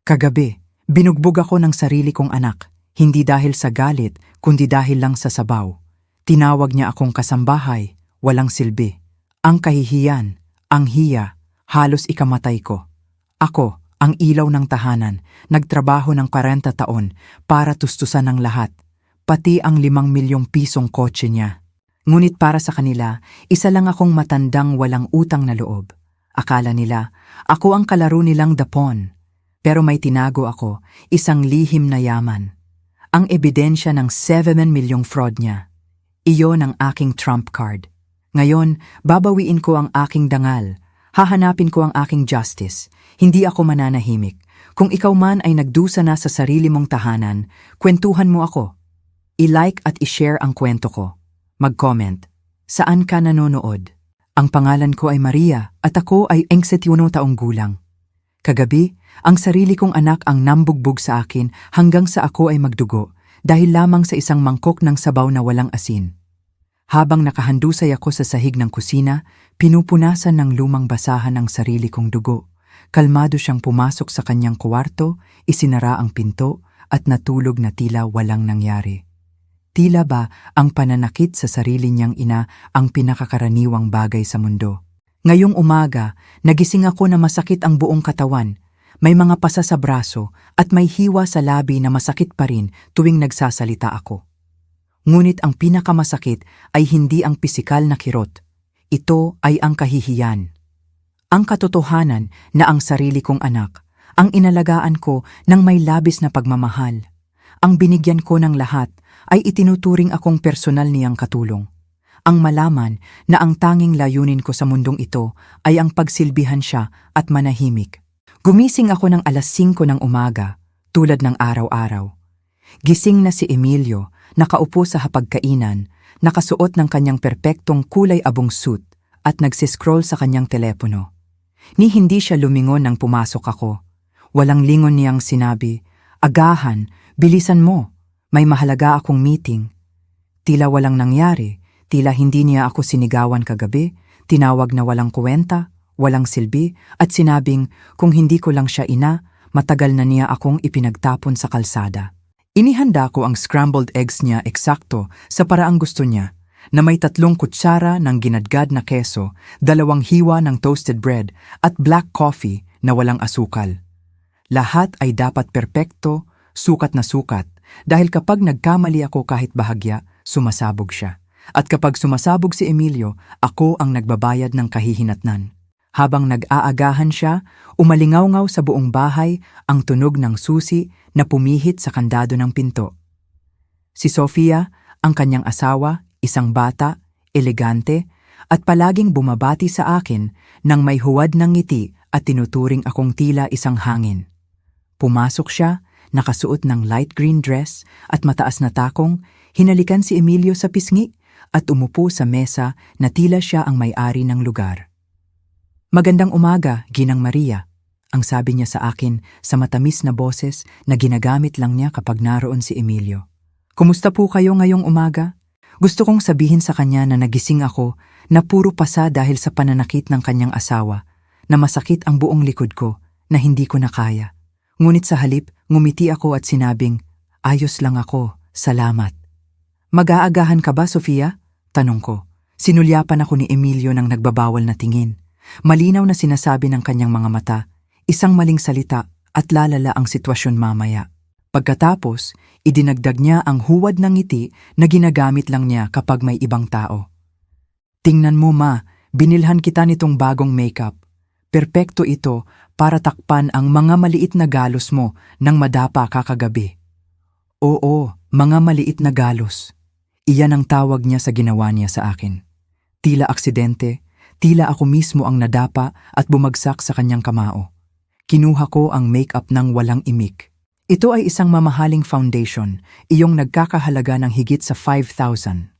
Kagabi, binugbog ako ng sarili kong anak, hindi dahil sa galit, kundi dahil lang sa sabaw. Tinawag niya akong kasambahay, walang silbi. Ang kahihiyan, ang hiya, halos ikamatay ko. Ako, ang ilaw ng tahanan, nagtrabaho ng 40 taon para tustusan ng lahat, pati ang 5 milyong pisong kotse niya. Ngunit para sa kanila, isa lang akong matandang walang utang na loob. Akala nila, ako ang kalaro nilang dapon. Pero may tinago ako, isang lihim na yaman. Ang ebidensya ng 7 milyong fraud niya. Iyon ang aking trump card. Ngayon, babawiin ko ang aking dangal. Hahanapin ko ang aking justice. Hindi ako mananahimik. Kung ikaw man ay nagdusa na sa sarili mong tahanan, kwentuhan mo ako. I-like at i-share ang kwento ko. Mag-comment. Saan ka nanonood? Ang pangalan ko ay Maria at ako ay 61 taong gulang. Kagabi, ang sarili kong anak ang nambugbog sa akin hanggang sa ako ay magdugo dahil lamang sa isang mangkok ng sabaw na walang asin. Habang nakahandusay ako sa sahig ng kusina, pinupunasan ng lumang basahan ang sarili kong dugo. Kalmado siyang pumasok sa kanyang kuwarto, isinara ang pinto at natulog na tila walang nangyari. Tila ba ang pananakit sa sarili niyang ina ang pinakakaraniwang bagay sa mundo? Ngayong umaga, nagising ako na masakit ang buong katawan. May mga pasa sa braso at may hiwa sa labi na masakit pa rin tuwing nagsasalita ako. Ngunit ang pinakamasakit ay hindi ang pisikal na kirot. Ito ay ang kahihiyan. Ang katotohanan na ang sarili kong anak, ang inalagaan ko ng may labis na pagmamahal. Ang binigyan ko ng lahat ay itinuturing akong personal niyang katulong. Ang malaman na ang tanging layunin ko sa mundong ito ay ang pagsilbihan siya at manahimik. Gumising ako ng 5:00 ng umaga, tulad ng araw-araw. Gising na si Emilio, nakaupo sa hapagkainan, nakasuot ng kanyang perpektong kulay abong suit at nagsiscroll sa kanyang telepono. Ni hindi siya lumingon nang pumasok ako. Walang lingon niyang sinabi, "Agahan, bilisan mo, may mahalaga akong meeting." Tila walang nangyari, tila hindi niya ako sinigawan kagabi, tinawag na walang kuwenta, walang silbi, at sinabing kung hindi ko lang siya ina, matagal na niya akong ipinagtapon sa kalsada. Inihanda ko ang scrambled eggs niya eksakto sa paraang gusto niya, na may 3 kutsara ng ginadgad na keso, 2 hiwa ng toasted bread, at black coffee na walang asukal. Lahat ay dapat perpekto, sukat na sukat, dahil kapag nagkamali ako kahit bahagya, sumasabog siya. At kapag sumasabog si Emilio, ako ang nagbabayad ng kahihinatnan. Habang nag-aagahan siya, umalingaw-ngaw sa buong bahay ang tunog ng susi na pumihit sa kandado ng pinto. Si Sofia, ang kanyang asawa, isang bata, elegante, at palaging bumabati sa akin nang may huwad ng ngiti at tinuturing akong tila isang hangin. Pumasok siya, nakasuot ng light green dress at mataas na takong, hinalikan si Emilio sa pisngi at umupo sa mesa na tila siya ang may-ari ng lugar. "Magandang umaga, Ginang Maria," ang sabi niya sa akin sa matamis na boses na ginagamit lang niya kapag naroon si Emilio. "Kumusta po kayo ngayong umaga?" Gusto kong sabihin sa kanya na nagising ako na puro pasa dahil sa pananakit ng kanyang asawa, na masakit ang buong likod ko, na hindi ko na kaya. Ngunit sa halip, ngumiti ako at sinabing, "Ayos lang ako, salamat." "Mag-aagahan ka ba, Sofia?" tanong ko. Sinulyapan ako ni Emilio ng nagbabawal na tingin. Malinaw na sinasabi ng kanyang mga mata, isang maling salita at lalala ang sitwasyon mamaya. Pagkatapos, idinagdag niya ang huwad ng ngiti na ginagamit lang niya kapag may ibang tao. "Tingnan mo, ma, binilhan kita nitong bagong makeup. Perpekto ito para takpan ang mga maliit na galos mo nang madapa ka kagabi." "Oo, mga maliit na galos." Iyan ang tawag niya sa ginawa niya sa akin. Tila aksidente, tila ako mismo ang nadapa at bumagsak sa kanyang kamao. Kinuha ko ang makeup ng walang imik. Ito ay isang mamahaling foundation, iyong nagkakahalaga ng higit sa 5,000.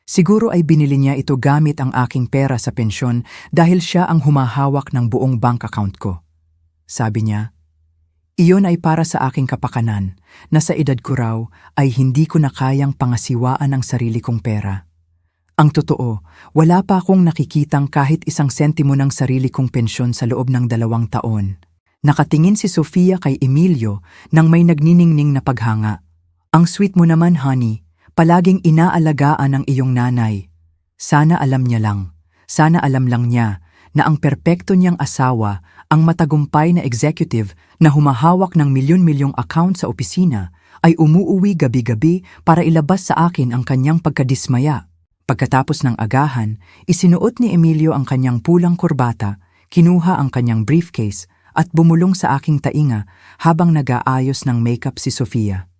Siguro ay binili niya ito gamit ang aking pera sa pensyon dahil siya ang humahawak ng buong bank account ko. Sabi niya, "Iyon ay para sa aking kapakanan, na sa edad ko raw ay hindi ko na kayang pangasiwaan ang sarili kong pera." Ang totoo, wala pa akong nakikitang kahit 1 sentimo ng sarili kong pensyon sa loob ng 2 taon. Nakatingin si Sofia kay Emilio nang may nagniningning na paghanga. Ang sweet mo naman, honey. Palaging inaalagaan ang iyong nanay. Sana alam niya lang. Sana alam lang niya na ang perpekto niyang asawa, ang matagumpay na executive na humahawak ng milyon-milyong account sa opisina, ay umuuwi gabi-gabi para ilabas sa akin ang kanyang pagkadismaya. Pagkatapos ng agahan, isinuot ni Emilio ang kanyang pulang kurbata, kinuha ang kanyang briefcase at bumulong sa aking tainga habang nag-aayos ng makeup si Sofia.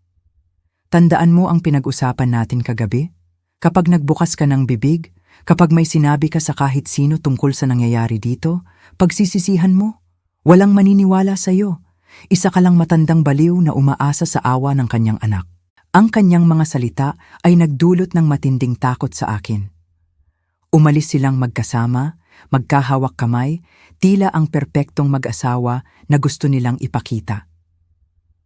Tandaan mo ang pinag-usapan natin kagabi? Kapag nagbukas ka ng bibig, kapag may sinabi ka sa kahit sino tungkol sa nangyayari dito, pagsisisihan mo. Walang maniniwala sa iyo. Isa ka lang matandang baliw na umaasa sa awa ng kanyang anak. Ang kanyang mga salita ay nagdulot ng matinding takot sa akin. Umalis silang magkasama, magkahawak kamay, tila ang perpektong mag-asawa na gusto nilang ipakita.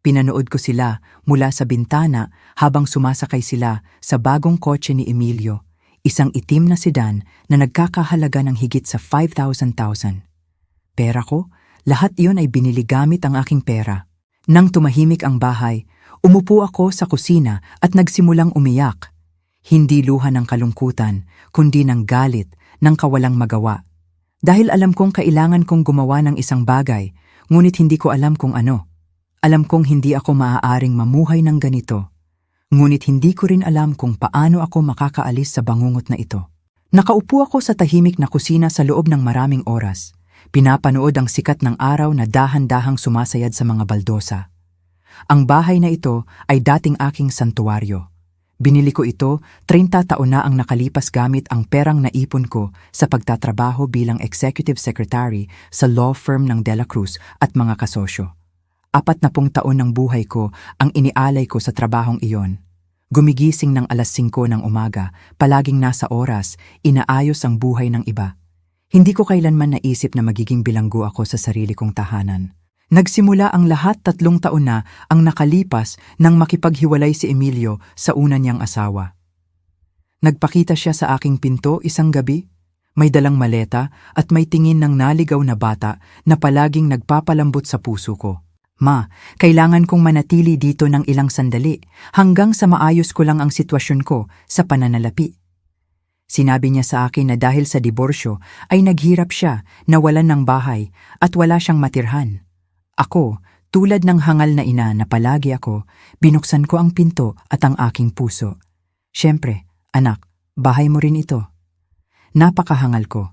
Pinanood ko sila mula sa bintana habang sumasakay sila sa bagong kotse ni Emilio, isang itim na sedan na nagkakahalaga ng higit sa 5,000. Pera ko, lahat iyon ay binili gamit ang aking pera. Nang tumahimik ang bahay, umupo ako sa kusina at nagsimulang umiyak. Hindi luha ng kalungkutan, kundi ng galit, ng kawalang magawa. Dahil alam kong kailangan kong gumawa ng isang bagay, ngunit hindi ko alam kung ano. Alam kong hindi ako maaaring mamuhay ng ganito. Ngunit hindi ko rin alam kung paano ako makakaalis sa bangungot na ito. Nakaupo ako sa tahimik na kusina sa loob ng maraming oras. Pinapanood ang sikat ng araw na dahan-dahang sumasayad sa mga baldosa. Ang bahay na ito ay dating aking santuwaryo. Binili ko ito 30 taon na ang nakalipas gamit ang perang naipon ko sa pagtatrabaho bilang executive secretary sa law firm ng De La Cruz at mga kasosyo. 40 taon ng buhay ko ang inialay ko sa trabahong iyon. Gumigising ng alas 5 ng umaga, palaging nasa oras, inaayos ang buhay ng iba. Hindi ko kailanman naisip na magiging bilanggo ako sa sarili kong tahanan. Nagsimula ang lahat 3 taon na ang nakalipas nang makipaghiwalay si Emilio sa una niyang asawa. Nagpakita siya sa aking pinto isang gabi. May dalang maleta at may tingin ng naligaw na bata na palaging nagpapalambot sa puso ko. Ma, kailangan kong manatili dito ng ilang sandali hanggang sa maayos ko lang ang sitwasyon ko sa pananalapi. Sinabi niya sa akin na dahil sa diborsyo ay naghirap siya na walan ng bahay at wala siyang matirhan. Ako, tulad ng hangal na ina na palagi ako, binuksan ko ang pinto at ang aking puso. Siyempre, anak, bahay mo rin ito. Napakahangal ko.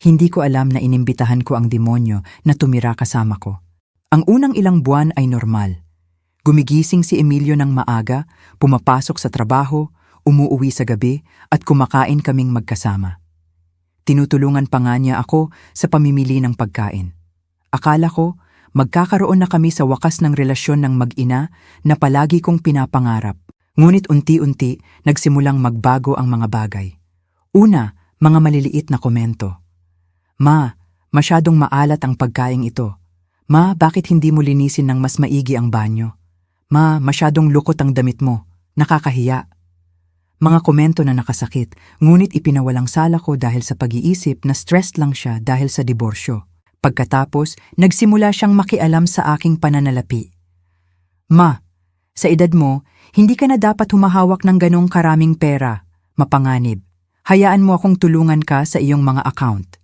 Hindi ko alam na inimbitahan ko ang demonyo na tumira kasama ko. Ang unang ilang buwan ay normal. Gumigising si Emilio ng maaga, pumapasok sa trabaho, umuuwi sa gabi at kumakain kaming magkasama. Tinutulungan pa nga niya ako sa pamimili ng pagkain. Akala ko, magkakaroon na kami sa wakas ng relasyon ng mag-ina na palagi kong pinapangarap. Ngunit unti-unti nagsimulang magbago ang mga bagay. Una, mga maliliit na komento. Ma, masyadong maalat ang pagkaing ito. Ma, bakit hindi mo linisin ng mas maigi ang banyo? Ma, masyadong lukot ang damit mo. Nakakahiya. Mga komento na nakasakit, ngunit ipinawalang sala ko dahil sa pag-iisip na stressed lang siya dahil sa diborsyo. Pagkatapos, nagsimula siyang makialam sa aking pananalapi. Ma, sa edad mo, hindi ka na dapat humahawak ng ganong karaming pera. Mapanganib. Hayaan mo akong tulungan ka sa iyong mga account.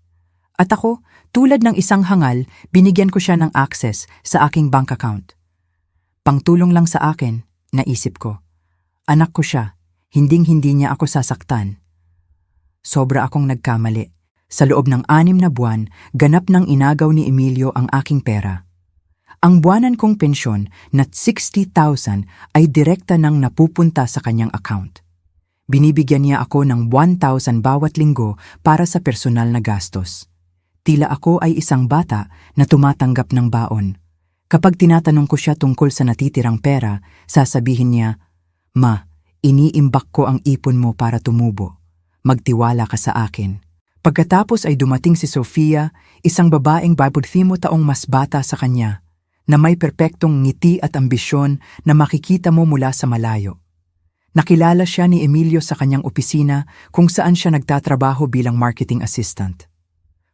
At ako, tulad ng isang hangal, binigyan ko siya ng access sa aking bank account. Pangtulong lang sa akin, naisip ko. Anak ko siya, hinding-hindi niya ako sasaktan. Sobra akong nagkamali. Sa loob ng 6 na buwan, ganap ng inagaw ni Emilio ang aking pera. Ang buwanan kong pensyon na 60,000 ay direkta nang napupunta sa kanyang account. Binibigyan niya ako ng 1,000 bawat linggo para sa personal na gastos. Tila ako ay isang bata na tumatanggap ng baon. Kapag tinatanong ko siya tungkol sa natitirang pera, sasabihin niya, Ma, iniimbak ko ang ipon mo para tumubo. Magtiwala ka sa akin. Pagkatapos ay dumating si Sofia, isang babaeng babuthimo taong mas bata sa kanya, na may perpektong ngiti at ambisyon na makikita mo mula sa malayo. Nakilala siya ni Emilio sa kanyang opisina kung saan siya nagtatrabaho bilang marketing assistant.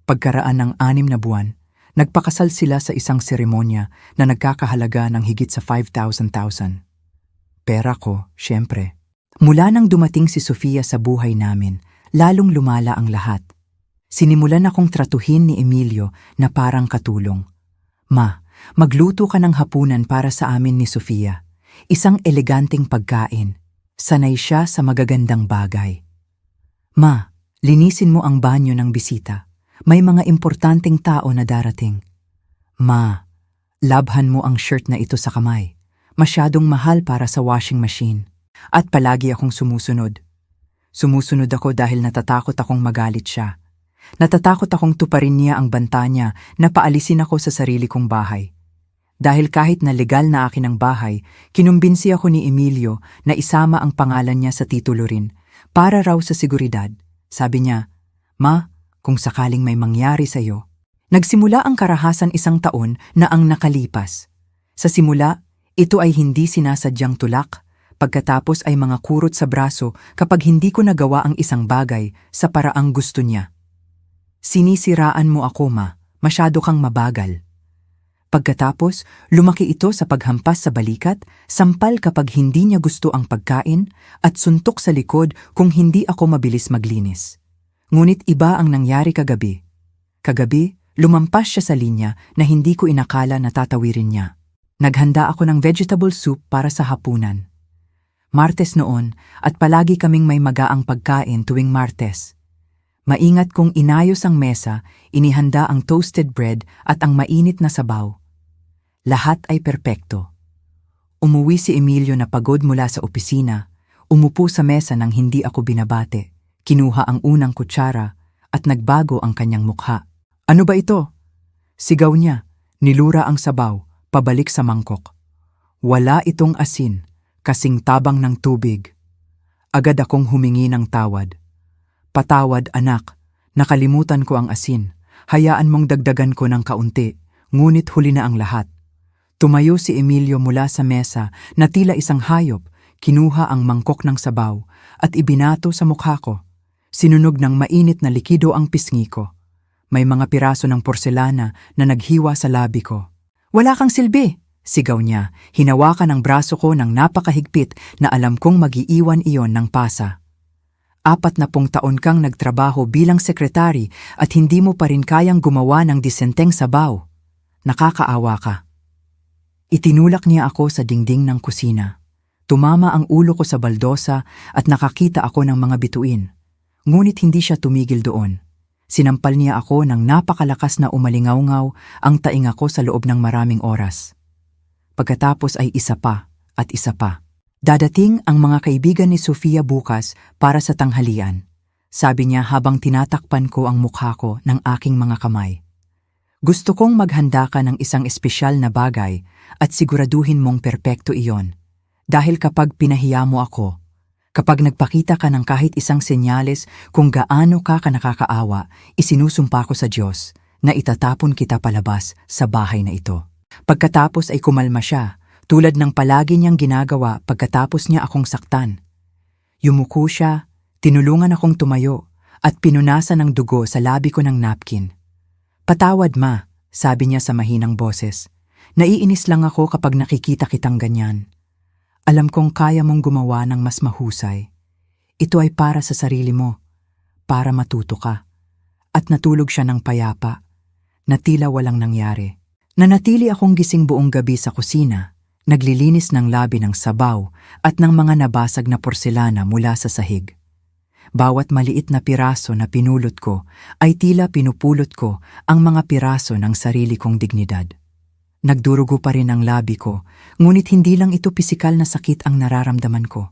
Pagkaraan ng 6 na buwan, Nagpakasal sila sa isang seremonya na nagkakahalaga ng higit sa 5,000. Pera ko, syempre. Mula nang dumating si Sofia sa buhay namin, lalong lumala ang lahat. Sinimulan akong tratuhin ni Emilio na parang katulong. Ma, magluto ka ng hapunan para sa amin ni Sofia. Isang eleganteng pagkain. Sanay siya sa magagandang bagay. Ma, linisin mo ang banyo ng bisita. May mga importanteng tao na darating. Ma, labhan mo ang shirt na ito sa kamay. Masyadong mahal para sa washing machine. At palagi akong sumusunod. Sumusunod ako dahil natatakot akong magalit siya. Natatakot akong tuparin niya ang banta niya na paalisin ako sa sarili kong bahay. Dahil kahit na legal na akin ang bahay, kinumbinsi ako ni Emilio na isama ang pangalan niya sa titulo rin, para raw sa seguridad. Sabi niya, Ma, kung sakaling may mangyari sa iyo. Nagsimula ang karahasan 1 taon na ang nakalipas. Sa simula, ito ay hindi sinasadyang tulak, pagkatapos ay mga kurot sa braso kapag hindi ko nagawa ang isang bagay sa paraang gusto niya. Sinisiraan mo ako, Ma, masyado kang mabagal. Pagkatapos, lumaki ito sa paghampas sa balikat, sampal kapag hindi niya gusto ang pagkain, at suntok sa likod kung hindi ako mabilis maglinis. Ngunit iba ang nangyari kagabi. Kagabi, lumampas siya sa linya na hindi ko inakala na tatawirin niya. Naghanda ako ng vegetable soup para sa hapunan. Martes noon at palagi kaming may magaang pagkain tuwing Martes. Maingat kong inayos ang mesa, inihanda ang toasted bread at ang mainit na sabaw. Lahat ay perpekto. Umuwi si Emilio na pagod mula sa opisina, umupo sa mesa nang hindi ako binabate, kinuha ang unang kutsara at nagbago ang kanyang mukha. Ano ba ito? Sigaw niya, nilura ang sabaw, pabalik sa mangkok. Wala itong asin, kasing tabang ng tubig. Agad akong humingi ng tawad. Patawad anak, nakalimutan ko ang asin. Hayaan mong dagdagan ko ng kaunti, ngunit huli na ang lahat. Tumayo si Emilio mula sa mesa na tila isang hayop, kinuha ang mangkok ng sabaw at ibinato sa mukha ko. Sinunog ng mainit na likido ang pisngi ko. May mga piraso ng porselana na naghiwa sa labi ko. Wala kang silbi, sigaw niya. Hinawakan ang braso ko ng napakahigpit na alam kong mag-iiwan iyon ng pasa. 40 taon kang nagtrabaho bilang sekretary at hindi mo pa rin kayang gumawa ng disenteng sabaw. Nakakaawa ka. Itinulak niya ako sa dingding ng kusina. Tumama ang ulo ko sa baldosa at nakakita ako ng mga bituin. Ngunit hindi siya tumigil doon. Sinampal niya ako ng napakalakas na umalingaw-ngaw ang tainga ko sa loob ng maraming oras. Pagkatapos ay isa pa at isa pa. Dadating ang mga kaibigan ni Sofia bukas para sa tanghalian. Sabi niya habang tinatakpan ko ang mukha ko ng aking mga kamay. Gusto kong maghanda ka ng isang espesyal na bagay at siguraduhin mong perpekto iyon. Dahil kapag pinahiya mo ako, kapag nagpakita ka ng kahit isang senyales kung gaano ka nakakaawa, isinusumpa ko sa Diyos na itatapon kita palabas sa bahay na ito. Pagkatapos ay kumalma siya, tulad ng palagi niyang ginagawa pagkatapos niya akong saktan. Yumuko siya, tinulungan akong tumayo, at pinunasan ng dugo sa labi ko ng napkin. Patawad ma, sabi niya sa mahinang boses. Naiinis lang ako kapag nakikita kitang ganyan. Alam kong kaya mong gumawa ng mas mahusay. Ito ay para sa sarili mo, para matuto ka. At natulog siya ng payapa, na tila walang nangyari. Nanatili akong gising buong gabi sa kusina, naglilinis ng labi ng sabaw at ng mga nabasag na porselana mula sa sahig. Bawat maliit na piraso na pinulot ko ay tila pinupulot ko ang mga piraso ng sarili kong dignidad. Nagdurugo pa rin ang labi ko, ngunit hindi lang ito pisikal na sakit ang nararamdaman ko.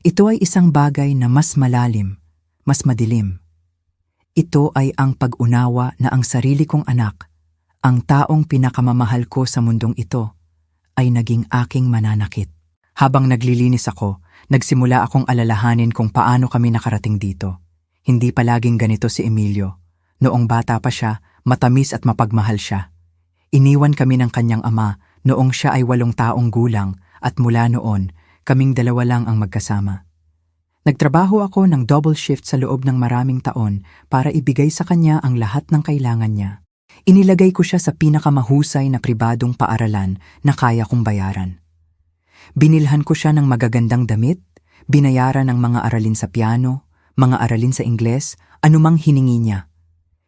Ito ay isang bagay na mas malalim, mas madilim. Ito ay ang pag-unawa na ang sarili kong anak, ang taong pinakamamahal ko sa mundong ito, ay naging aking mananakit. Habang naglilinis ako, nagsimula akong alalahanin kung paano kami nakarating dito. Hindi palaging ganito si Emilio. Noong bata pa siya, matamis at mapagmahal siya. Iniwan kami ng kanyang ama noong siya ay 8 taong gulang at mula noon, kaming 2 lang ang magkasama. Nagtrabaho ako ng double shift sa loob ng maraming taon para ibigay sa kanya ang lahat ng kailangan niya. Inilagay ko siya sa pinakamahusay na pribadong paaralan na kaya kong bayaran. Binilhan ko siya ng magagandang damit, binayaran ng mga aralin sa piano, mga aralin sa Ingles, anumang hiningi niya.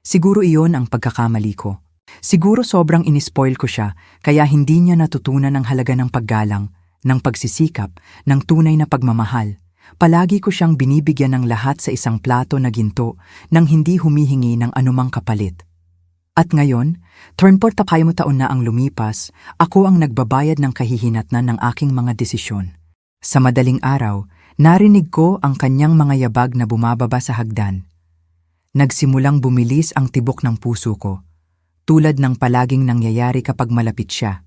Siguro iyon ang pagkakamali ko. Siguro sobrang inispoil ko siya, kaya hindi niya natutunan ang halaga ng paggalang, ng pagsisikap, ng tunay na pagmamahal. Palagi ko siyang binibigyan ng lahat sa isang plato na ginto nang hindi humihingi ng anumang kapalit. At ngayon, 34 taon na ang lumipas, ako ang nagbabayad ng kahihinatnan ng aking mga desisyon. Sa madaling araw, narinig ko ang kanyang mga yabag na bumababa sa hagdan. Nagsimulang bumilis ang tibok ng puso ko, tulad ng palaging nangyayari kapag malapit siya.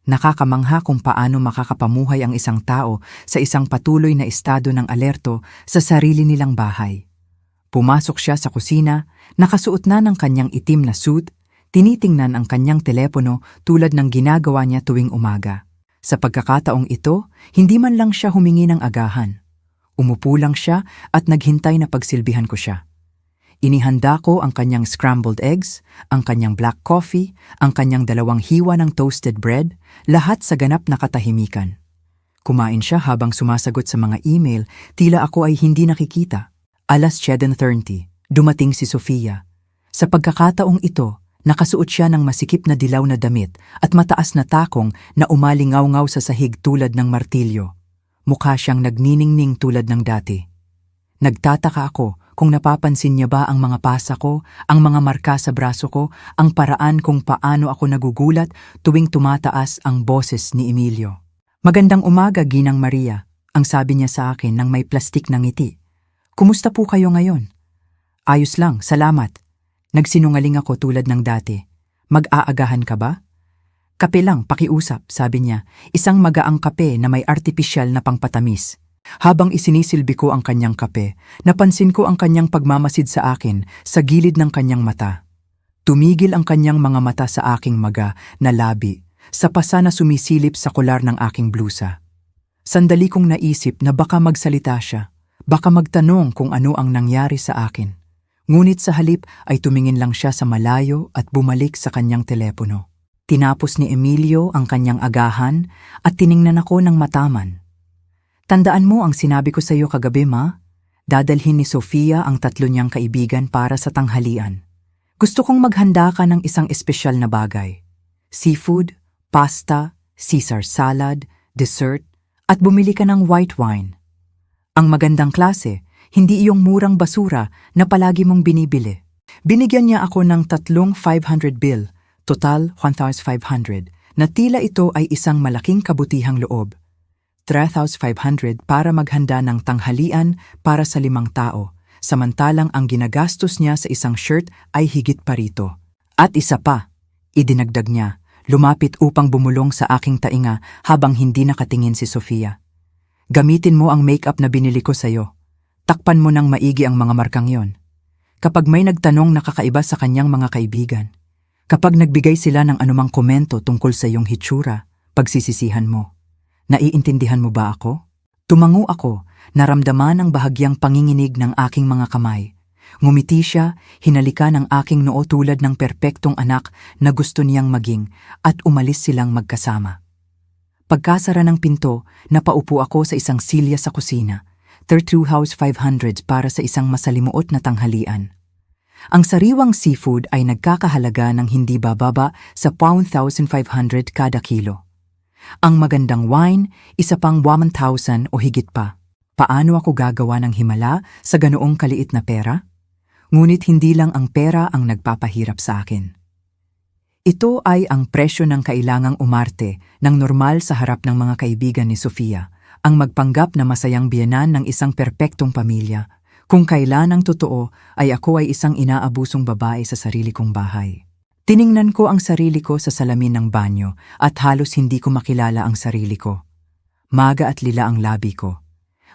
Nakakamangha kung paano makakapamuhay ang isang tao sa isang patuloy na estado ng alerto sa sarili nilang bahay. Pumasok siya sa kusina, nakasuot na ng kanyang itim na suit, tinitingnan ang kanyang telepono tulad ng ginagawa niya tuwing umaga. Sa pagkakataong ito, hindi man lang siya humingi ng agahan. Umupo lang siya at naghintay na pagsilbihan ko siya. Inihanda ko ang kanyang scrambled eggs, ang kanyang black coffee, ang kanyang 2 hiwa ng toasted bread, lahat sa ganap na katahimikan. Kumain siya habang sumasagot sa mga email, tila ako ay hindi nakikita. 7:30, dumating si Sofia. Sa pagkakataong ito, nakasuot siya ng masikip na dilaw na damit at mataas na takong na umalingaw-ngaw sa sahig tulad ng martilyo. Mukha siyang nagniningning tulad ng dati. Nagtataka ako kung napapansin niya ba ang mga pasa ko, ang mga marka sa braso ko, ang paraan kung paano ako nagugulat tuwing tumataas ang boses ni Emilio. "Magandang umaga, Ginang Maria," ang sabi niya sa akin nang may plastik na ngiti. "Kumusta po kayo ngayon?" "Ayos lang, salamat." Nagsinungaling ako tulad ng dati. "Mag-aagahan ka ba?" "Kape lang, pakiusap," sabi niya, isang magaang kape na may artipisyal na pangpatamis. Habang isinisilbi ko ang kanyang kape, napansin ko ang kanyang pagmamasid sa akin sa gilid ng kanyang mata. Tumigil ang kanyang mga mata sa aking maga na labi, sa pasa na sumisilip sa kolar ng aking blusa. Sandali kong naisip na baka magsalita siya, baka magtanong kung ano ang nangyari sa akin. Ngunit sa halip ay tumingin lang siya sa malayo at bumalik sa kanyang telepono. Tinapos ni Emilio ang kanyang agahan at tiningnan ako ng mataman. "Tandaan mo ang sinabi ko sa iyo kagabi, Ma? Dadalhin ni Sofia ang 3 niyang kaibigan para sa tanghalian. Gusto kong maghanda ka ng isang espesyal na bagay. Seafood, pasta, Caesar salad, dessert, at bumili ka ng white wine. Ang magandang klase, hindi iyong murang basura na palagi mong binibili." Binigyan niya ako ng 3 500 bill, total 1,500, na tila ito ay isang malaking kabutihang loob. 3,500 para maghanda ng tanghalian para sa 5 tao, samantalang ang ginagastos niya sa isang shirt ay higit pa rito. At isa pa, idinagdag niya, lumapit upang bumulong sa aking tainga habang hindi nakatingin si Sofia. "Gamitin mo ang makeup na binili ko sa'yo. Takpan mo ng maigi ang mga markang yon. Kapag may nagtanong na kakaiba sa kanyang mga kaibigan, kapag nagbigay sila ng anumang komento tungkol sa iyong hitsura, pagsisisihan mo. Naiintindihan mo ba ako?" Tumango ako, naramdaman ang bahagyang panginginig ng aking mga kamay. Ngumiti siya, hinalikan ang aking noo tulad ng perpektong anak na gusto niyang maging at umalis silang magkasama. Pagkasara ng pinto, napaupo ako sa isang silya sa kusina. 32,500 para sa isang masalimuot na tanghalian. Ang sariwang seafood ay nagkakahalaga ng hindi bababa sa pound 1,500 kada kilo. Ang magandang wine, isa pang 1,000 o higit pa. Paano ako gagawa ng himala sa ganoong kaliit na pera? Ngunit hindi lang ang pera ang nagpapahirap sa akin. Ito ay ang presyo ng kailangang umarte ng normal sa harap ng mga kaibigan ni Sofia, ang magpanggap na masayang biyenan ng isang perpektong pamilya, kung kailan ang totoo ay ako ay isang inaabusong babae sa sarili kong bahay. Tiningnan ko ang sarili ko sa salamin ng banyo at halos hindi ko makilala ang sarili ko. Maga at lila ang labi ko.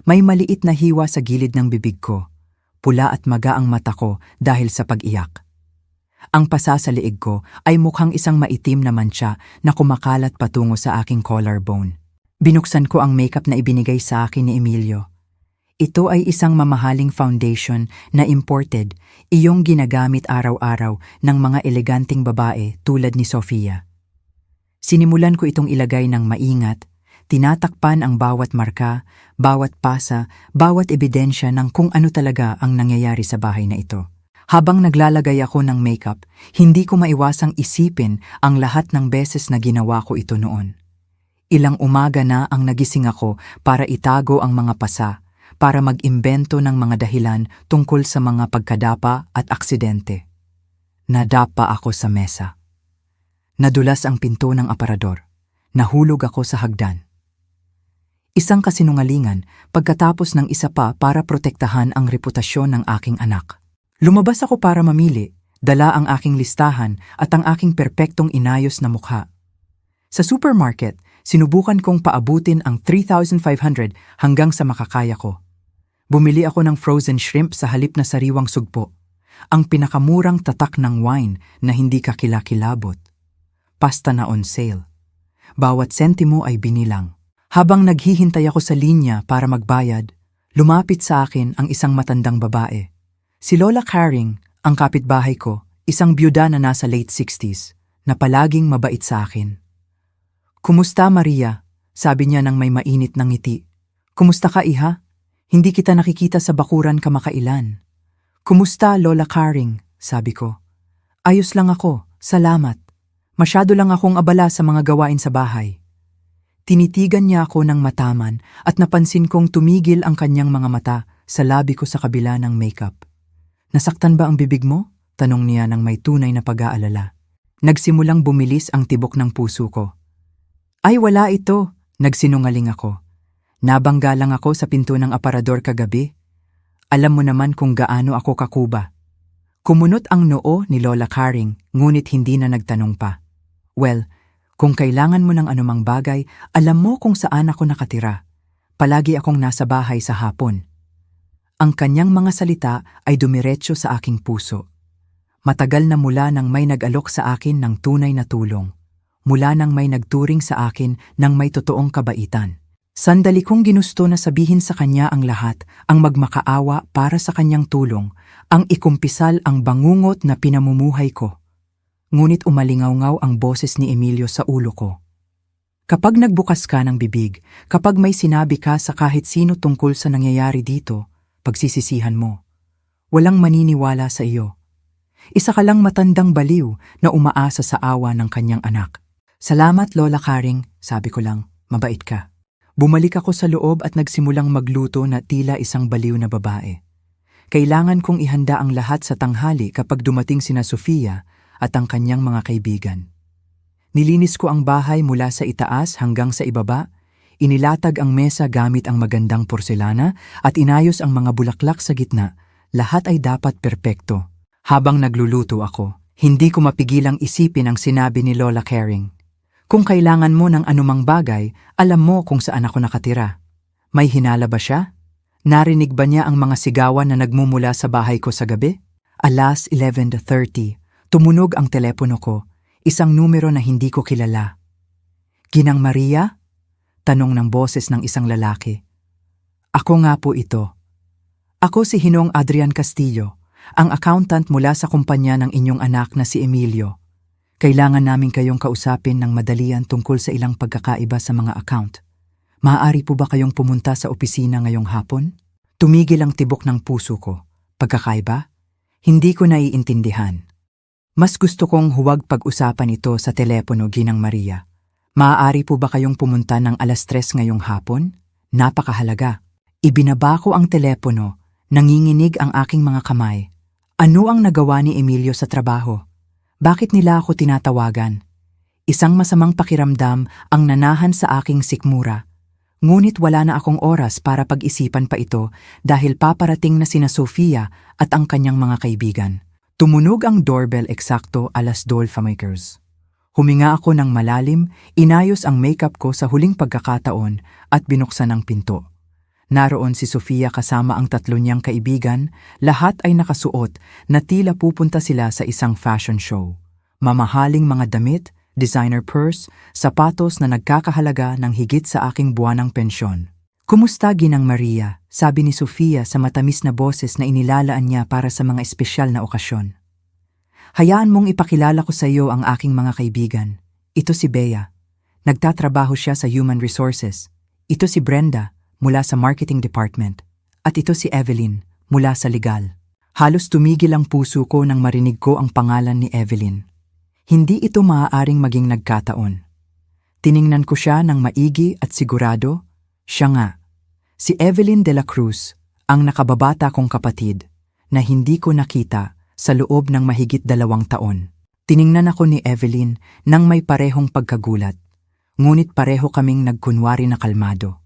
May maliit na hiwa sa gilid ng bibig ko. Pula at maga ang mata ko dahil sa pag-iyak. Ang pasa sa liig ko ay mukhang isang maitim na mantsa na kumakalat patungo sa aking collarbone. Binuksan ko ang makeup na ibinigay sa akin ni Emilio. Ito ay isang mamahaling foundation na imported, iyong ginagamit araw-araw ng mga eleganteng babae tulad ni Sofia. Sinimulan ko itong ilagay ng maingat, tinatakpan ang bawat marka, bawat pasa, bawat ebidensya ng kung ano talaga ang nangyayari sa bahay na ito. Habang naglalagay ako ng makeup, hindi ko maiwasang isipin ang lahat ng beses na ginawa ko ito noon. Ilang umaga na ang nagising ako para itago ang mga pasa, para mag-imbento ng mga dahilan tungkol sa mga pagkadapa at aksidente. Nadapa ako sa mesa. Nadulas ang pinto ng aparador. Nahulog ako sa hagdan. Isang kasinungalingan pagkatapos ng isa pa para protektahan ang reputasyon ng aking anak. Lumabas ako para mamili, dala ang aking listahan at ang aking perpektong inayos na mukha. Sa supermarket, sinubukan kong paabutin ang 3,500 hanggang sa makakaya ko. Bumili ako ng frozen shrimp sa halip na sariwang sugpo. Ang pinakamurang tatak ng wine na hindi kakilakilabot. Pasta na on sale. Bawat sentimo ay binilang. Habang naghihintay ako sa linya para magbayad, lumapit sa akin ang isang matandang babae. Si Lola Caring, ang kapitbahay ko, isang byuda na nasa late 60s, na palaging mabait sa akin. "Kumusta, Maria?" sabi niya nang may mainit ng ngiti. "Kumusta ka, iha? Hindi kita nakikita sa bakuran kamakailan." "Kumusta, Lola Caring?" sabi ko. "Ayos lang ako, salamat. Masyado lang akong abala sa mga gawain sa bahay." Tinitigan niya ako ng mataman at napansin kong tumigil ang kanyang mga mata sa labi ko sa kabila ng makeup. "Nasaktan ba ang bibig mo?" tanong niya ng may tunay na pag-aalala. Nagsimulang bumilis ang tibok ng puso ko. "Ay, wala ito," nagsinungaling ako. "Nabangga lang ako sa pinto ng aparador kagabi. Alam mo naman kung gaano ako kakuba." Kumunot ang noo ni Lola Caring, ngunit hindi na nagtanong pa. "Well, kung kailangan mo ng anumang bagay, alam mo kung saan ako nakatira. Palagi akong nasa bahay sa hapon." Ang kanyang mga salita ay dumiretso sa aking puso. Matagal na mula nang may nag-alok sa akin ng tunay na tulong. Mula nang may nagturing sa akin ng may totoong kabaitan. Sandali kong ginusto na sabihin sa kanya ang lahat, ang magmakaawa para sa kanyang tulong, ang ikumpisal ang bangungot na pinamumuhay ko. Ngunit umalingaw-ngaw ang boses ni Emilio sa ulo ko. Kapag nagbukas ka ng bibig, kapag may sinabi ka sa kahit sino tungkol sa nangyayari dito, pagsisisihan mo. Walang maniniwala sa iyo. Isa ka lang matandang baliw na umaasa sa awa ng kanyang anak. "Salamat, Lola Caring," sabi ko lang, "mabait ka." Bumalik ako sa loob at nagsimulang magluto na tila isang baliw na babae. Kailangan kong ihanda ang lahat sa tanghali kapag dumating sina Sofia at ang kanyang mga kaibigan. Nilinis ko ang bahay mula sa itaas hanggang sa ibaba, inilatag ang mesa gamit ang magandang porselana at inayos ang mga bulaklak sa gitna. Lahat ay dapat perpekto. Habang nagluluto ako, hindi ko mapigilang isipin ang sinabi ni Lola Caring. "Kung kailangan mo ng anumang bagay, alam mo kung saan ako nakatira." May hinala ba siya? Narinig ba niya ang mga sigawan na nagmumula sa bahay ko sa gabi? 11:30, tumunog ang telepono ko, isang numero na hindi ko kilala. "Ginang Maria?" tanong ng boses ng isang lalaki. "Ako nga po ito. Ako si Hinong Adrian Castillo, ang accountant mula sa kumpanya ng inyong anak na si Emilio. Kailangan namin kayong kausapin ng madalian tungkol sa ilang pagkakaiba sa mga account. Maaari po ba kayong pumunta sa opisina ngayong hapon?" Tumigil ang tibok ng puso ko. Pagkakaiba? Hindi ko naiintindihan. "Mas gusto kong huwag pag-usapan ito sa telepono, Ginang Maria. Maaari po ba kayong pumunta ng 3:00 ngayong hapon? Napakahalaga." Ibinaba ko ang telepono, nanginginig ang aking mga kamay. Ano ang nagawa ni Emilio sa trabaho? Bakit nila ako tinatawagan? Isang masamang pakiramdam ang nanahan sa aking sikmura. Ngunit wala na akong oras para pag-isipan pa ito dahil paparating na sina Sofia at ang kanyang mga kaibigan. Tumunog ang doorbell eksakto 12:00. Huminga ako ng malalim, inayos ang makeup ko sa huling pagkakataon at binuksan ang pinto. Naroon si Sofia kasama ang 3 niyang kaibigan, lahat ay nakasuot na tila pupunta sila sa isang fashion show. Mamahaling mga damit, designer purse, sapatos na nagkakahalaga ng higit sa aking buwanang pensyon. "Kumusta, Ginang Maria?" sabi ni Sofia sa matamis na boses na inilalaan niya para sa mga espesyal na okasyon. "Hayaan mong ipakilala ko sa iyo ang aking mga kaibigan. Ito si Bea. Nagtatrabaho siya sa Human Resources. Ito si Brenda, mula sa Marketing Department. At ito si Evelyn, mula sa Legal." Halos tumigil ang puso ko nang marinig ko ang pangalan ni Evelyn. Hindi ito maaaring maging nagkataon. Tiningnan ko siya ng maigi at sigurado, siya nga. Si Evelyn de la Cruz, ang nakababata kong kapatid, na hindi ko nakita sa loob ng mahigit 2 taon. Tiningnan ako ni Evelyn nang may parehong pagkagulat. Ngunit pareho kaming nagkunwari na kalmado.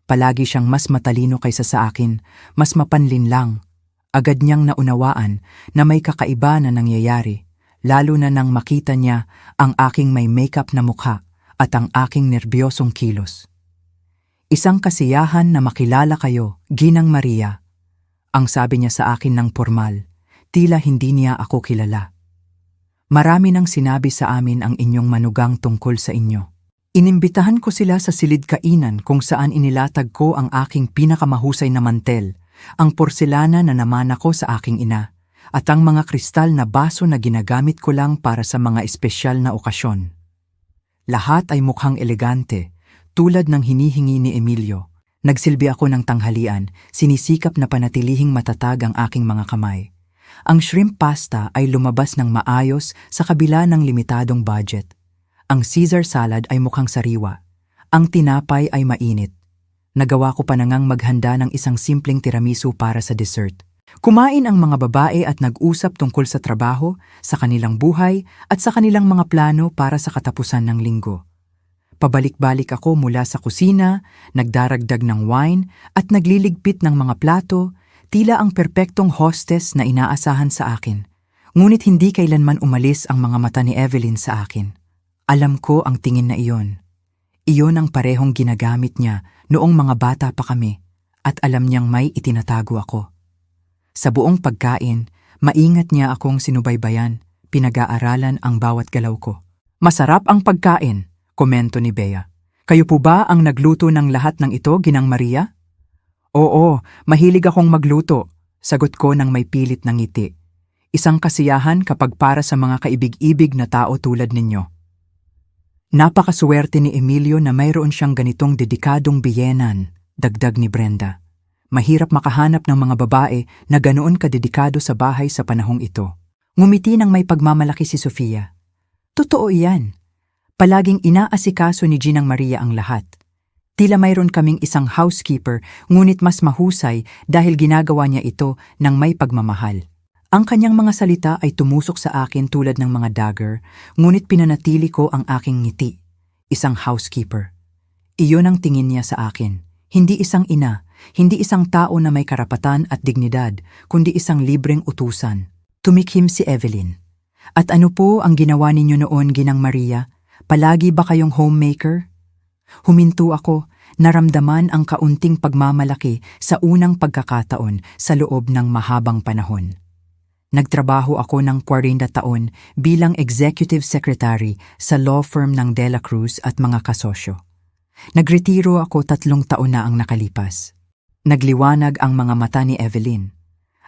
Palagi siyang mas matalino kaysa sa akin, mas mapanlinlang. Agad niyang naunawaan na may kakaiba na nangyayari, lalo na nang makita niya ang aking may makeup na mukha at ang aking nerbiyosong kilos. "Isang kasiyahan na makilala kayo, Ginang Maria," ang sabi niya sa akin ng formal, tila hindi niya ako kilala. "Marami nang sinabi sa amin ang inyong manugang tungkol sa inyo. Inimbitahan ko sila sa silid kainan kung saan inilatag ko ang aking pinakamahusay na mantel, ang porselana na namana ko sa aking ina, at ang mga kristal na baso na ginagamit ko lang para sa mga espesyal na okasyon. Lahat ay mukhang elegante, tulad ng hinihingi ni Emilio. Nagsilbi ako ng tanghalian, sinisikap na panatilihing matatag ang aking mga kamay. Ang shrimp pasta ay lumabas ng maayos sa kabila ng limitadong budget. Ang Caesar salad ay mukhang sariwa. Ang tinapay ay mainit. Nagawa ko pa na ngang maghanda ng isang simpleng tiramisu para sa dessert. Kumain ang mga babae at nag-usap tungkol sa trabaho, sa kanilang buhay at sa kanilang mga plano para sa katapusan ng linggo. Pabalik-balik ako mula sa kusina, nagdaragdag ng wine at nagliligpit ng mga plato, tila ang perpektong hostess na inaasahan sa akin. Ngunit hindi kailanman umalis ang mga mata ni Evelyn sa akin. Alam ko ang tingin na iyon. Iyon ang parehong ginagamit niya noong mga bata pa kami at alam niyang may itinatago ako. Sa buong pagkain, maingat niya akong sinubaybayan, pinag-aaralan ang bawat galaw ko. "Masarap ang pagkain," komento ni Bea. "Kayo po ba ang nagluto ng lahat ng ito, Ginang Maria?" "Oo, mahilig akong magluto," sagot ko nang may pilit ng ngiti. "Isang kasiyahan kapag para sa mga kaibig-ibig na tao tulad ninyo." "Napakaswerte ni Emilio na mayroon siyang ganitong dedikadong biyenan," dagdag ni Brenda. "Mahirap makahanap ng mga babae na ganoon kadedikado sa bahay sa panahong ito." Ngumiti ng may pagmamalaki si Sofia. "Totoo iyan. Palaging inaasikaso ni Ginang Maria ang lahat. Tila mayroon kaming isang housekeeper, ngunit mas mahusay dahil ginagawa niya ito ng may pagmamahal. Ang kanyang mga salita ay tumusok sa akin tulad ng mga dagger, ngunit pinanatili ko ang aking ngiti. Isang housekeeper. Iyon ang tingin niya sa akin. Hindi isang ina, hindi isang tao na may karapatan at dignidad, kundi isang libreng utusan. Tumikhim si Evelyn. "At ano po ang ginawa ninyo noon, Ginang Maria? Palagi ba kayong homemaker?" Huminto ako, naramdaman ang kaunting pagmamalaki sa unang pagkakataon sa loob ng mahabang panahon. Nagtrabaho ako ng 40 taon bilang executive secretary sa law firm ng De La Cruz at mga kasosyo. Nagretiro ako 3 taon na ang nakalipas. Nagliwanag ang mga mata ni Evelyn.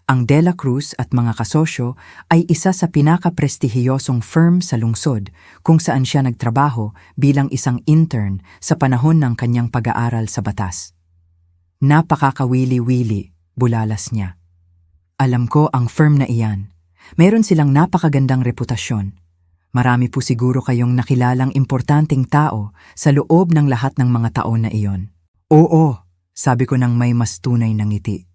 Ang De La Cruz at mga kasosyo ay isa sa pinakaprestihiyosong firm sa lungsod kung saan siya nagtrabaho bilang isang intern sa panahon ng kanyang pag-aaral sa batas. "Napakakawili-wili," bulalas niya. "Alam ko ang firm na iyan. Meron silang napakagandang reputasyon. Marami po siguro kayong nakilalang importanteng tao sa loob ng lahat ng mga taon na iyon." "Oo," sabi ko nang may mas tunay na ngiti.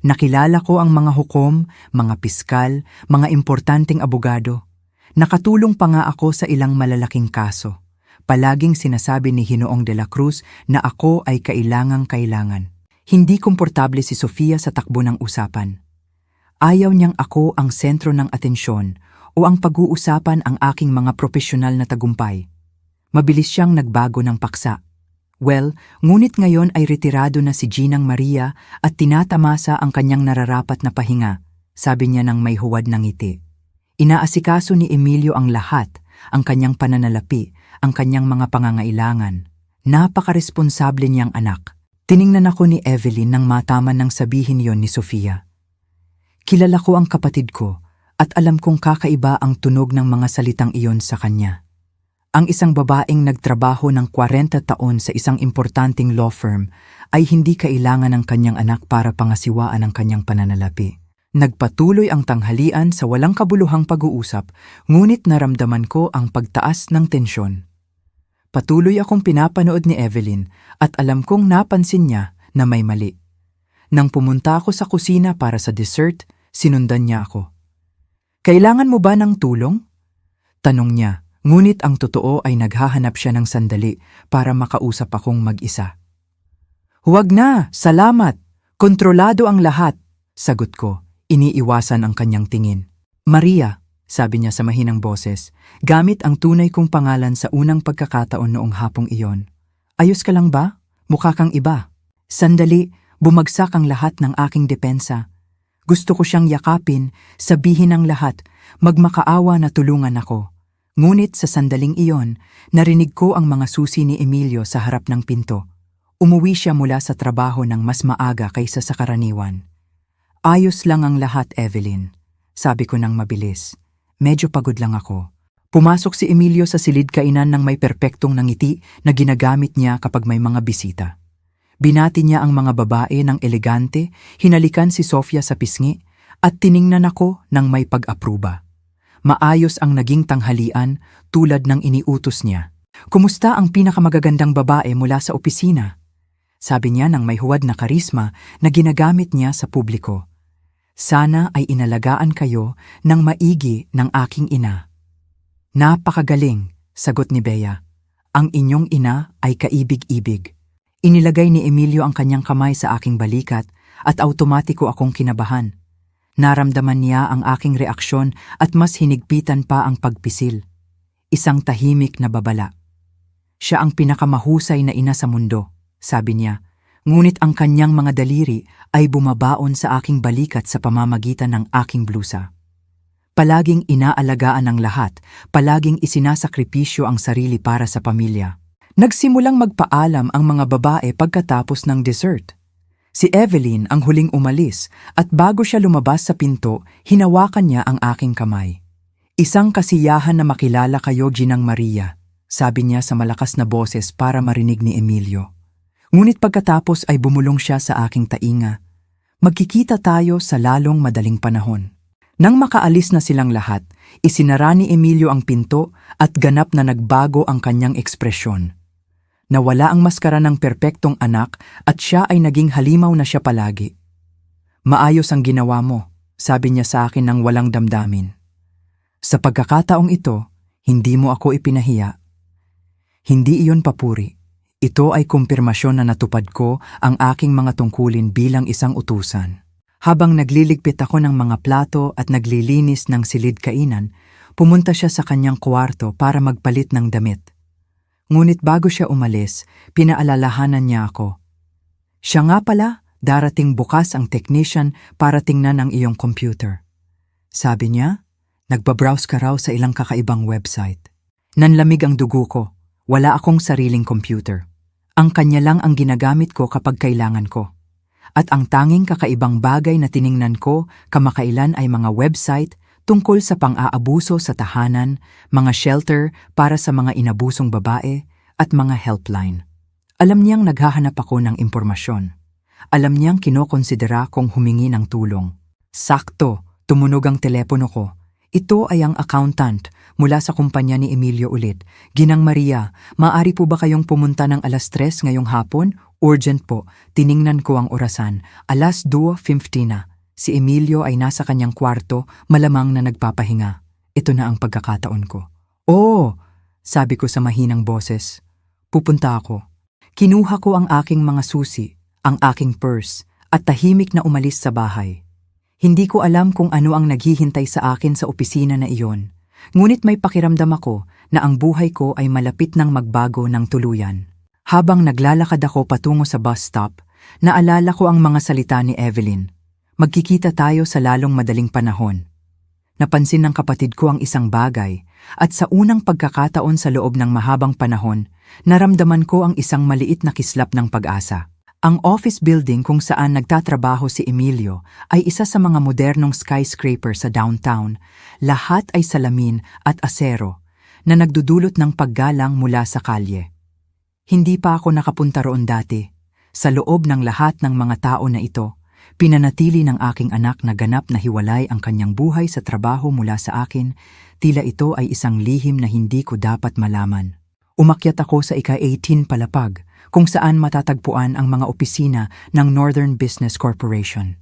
"Nakilala ko ang mga hukom, mga piskal, mga importanteng abogado. Nakatulong pa nga ako sa ilang malalaking kaso. Palaging sinasabi ni Ginoong de la Cruz na ako ay kailangang-kailangan." Hindi komportable si Sofia sa takbo ng usapan. Ayaw niyang ako ang sentro ng atensyon o ang pag-uusapan ang aking mga profesional na tagumpay. Mabilis siyang nagbago ng paksa. Well, ngunit ngayon ay retirado na si Ginang Maria at tinatamasa ang kanyang nararapat na pahinga, sabi niya ng may huwad ng ngiti. Inaasikaso ni Emilio ang lahat, ang kanyang pananalapi, ang kanyang mga pangangailangan. Napakaresponsable niyang anak. Tiningnan ako ni Evelyn nang mataman ng sabihin yon ni Sofia. Kilala ko ang kapatid ko at alam kong kakaiba ang tunog ng mga salitang iyon sa kanya. Ang isang babaeng nagtrabaho ng 40 taon sa isang importanteng law firm ay hindi kailangan ng kanyang anak para pangasiwaan ang kanyang pananalapi. Nagpatuloy ang tanghalian sa walang kabuluhang pag-uusap, ngunit naramdaman ko ang pagtaas ng tensyon. Patuloy akong pinapanood ni Evelyn at alam kong napansin niya na may mali. Nang pumunta ako sa kusina para sa dessert, sinundan niya ako. "Kailangan mo ba ng tulong?" tanong niya, ngunit ang totoo ay naghahanap siya ng sandali para makausap akong mag-isa. "Huwag na, salamat. Kontrolado ang lahat," sagot ko, iniiwasan ang kanyang tingin. "Maria," sabi niya sa mahinang boses, gamit ang tunay kong pangalan sa unang pagkakataon noong hapong iyon. "Ayos ka lang ba? Mukha kang iba." Sandali, bumagsak ang lahat ng aking depensa. Gusto ko siyang yakapin, sabihin ang lahat, magmakaawa na tulungan ako. Ngunit sa sandaling iyon, narinig ko ang mga susi ni Emilio sa harap ng pinto. Umuwi siya mula sa trabaho ng mas maaga kaysa sa karaniwan. "Ayos lang ang lahat, Evelyn," sabi ko nang mabilis. Medyo pagod lang ako. Pumasok si Emilio sa silid kainan ng may perpektong ngiti na ginagamit niya kapag may mga bisita. Binati niya ang mga babae ng elegante, hinalikan si Sofia sa pisngi, at tiningnan ako ng may pag-apruba. Maayos ang naging tanghalian tulad ng iniutos niya. "Kumusta ang pinakamagagandang babae mula sa opisina?" sabi niya ng may huwad na karisma na ginagamit niya sa publiko. "Sana ay inalagaan kayo ng maigi ng aking ina." "Napakagaling," sagot ni Bea. "Ang inyong ina ay kaibig-ibig." Inilagay ni Emilio ang kanyang kamay sa aking balikat at automatiko akong kinabahan. Naramdaman niya ang aking reaksyon at mas hinigpitan pa ang pagpisil. Isang tahimik na babala. "Siya ang pinakamahusay na ina sa mundo," sabi niya. Ngunit ang kanyang mga daliri ay bumabaon sa aking balikat sa pamamagitan ng aking blusa. Palaging inaalagaan ng lahat, palaging isinasakripisyo ang sarili para sa pamilya. Nagsimulang magpaalam ang mga babae pagkatapos ng dessert. Si Evelyn ang huling umalis at bago siya lumabas sa pinto, hinawakan niya ang aking kamay. "Isang kasiyahan na makilala kayo, Ginang Maria," sabi niya sa malakas na boses para marinig ni Emilio. Ngunit pagkatapos ay bumulong siya sa aking tainga. "Magkikita tayo sa lalong madaling panahon." Nang makaalis na silang lahat, isinara ni Emilio ang pinto at ganap na nagbago ang kanyang ekspresyon. Nawala ang maskara ng perpektong anak at siya ay naging halimaw na siya palagi. "Maayos ang ginawa mo," sabi niya sa akin ng walang damdamin. "Sa pagkakataong ito, hindi mo ako ipinahiya. Hindi iyon papuri. Ito ay kumpirmasyon na natupad ko ang aking mga tungkulin bilang isang utusan." Habang nagliligpit ako ng mga plato at naglilinis ng silid kainan, pumunta siya sa kanyang kwarto para magpalit ng damit. Ngunit bago siya umalis, pinaalalahanan niya ako. "Siya nga pala, darating bukas ang technician para tingnan ang iyong computer." Sabi niya, "Nagbabrowse ka raw sa ilang kakaibang website." Nanlamig ang dugo ko. Wala akong sariling computer. Ang kanya lang ang ginagamit ko kapag kailangan ko. At ang tanging kakaibang bagay na tiningnan ko kamakailan ay mga website tungkol sa pang-aabuso sa tahanan, mga shelter para sa mga inabusong babae, at mga helpline. Alam niyang naghahanap ako ng impormasyon. Alam niyang kinokonsidera kong humingi ng tulong. Sakto, tumunog ang telepono ko. Ito ay ang accountant mula sa kumpanya ni Emilio ulit. "Ginang Maria, maaari po ba kayong pumunta ng 3:00 ngayong hapon? Urgent po." Tiningnan ko ang orasan. 2:15 na. Si Emilio ay nasa kanyang kwarto, malamang na nagpapahinga. Ito na ang pagkakataon ko. "Oo," sabi ko sa mahinang boses. "Pupunta ako." Kinuha ko ang aking mga susi, ang aking purse, at tahimik na umalis sa bahay. Hindi ko alam kung ano ang naghihintay sa akin sa opisina na iyon. Ngunit may pakiramdam ako na ang buhay ko ay malapit ng magbago ng tuluyan. Habang naglalakad ako patungo sa bus stop, naalala ko ang mga salita ni Evelyn. "Magkikita tayo sa lalong madaling panahon." Napansin ng kapatid ko ang isang bagay, at sa unang pagkakataon sa loob ng mahabang panahon, naramdaman ko ang isang maliit na kislap ng pag-asa. Ang office building kung saan nagtatrabaho si Emilio ay isa sa mga modernong skyscraper sa downtown. Lahat ay salamin at asero na nagdudulot ng paggalang mula sa kalye. Hindi pa ako nakapunta roon dati. Sa loob ng lahat ng mga tao na ito, pinanatili ng aking anak na ganap na hiwalay ang kanyang buhay sa trabaho mula sa akin. Tila ito ay isang lihim na hindi ko dapat malaman. Umakyat ako sa ika-18 palapag, kung saan matatagpuan ang mga opisina ng Northern Business Corporation.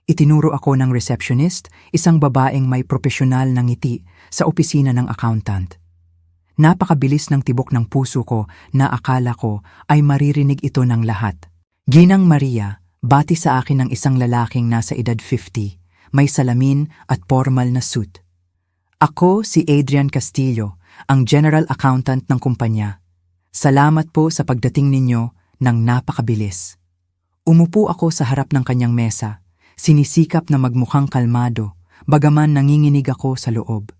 Itinuro ako ng receptionist, isang babaeng may propesyonal na ngiti, sa opisina ng accountant. Napakabilis ng tibok ng puso ko na akala ko ay maririnig ito ng lahat. Ginang Maria, bati sa akin ng isang lalaking nasa edad 50, may salamin at formal na suit. Ako si Adrian Castillo, ang General Accountant ng kumpanya. Salamat po sa pagdating ninyo ng napakabilis. Umupo ako sa harap ng kanyang mesa, sinisikap na magmukhang kalmado, bagaman nanginginig ako sa loob.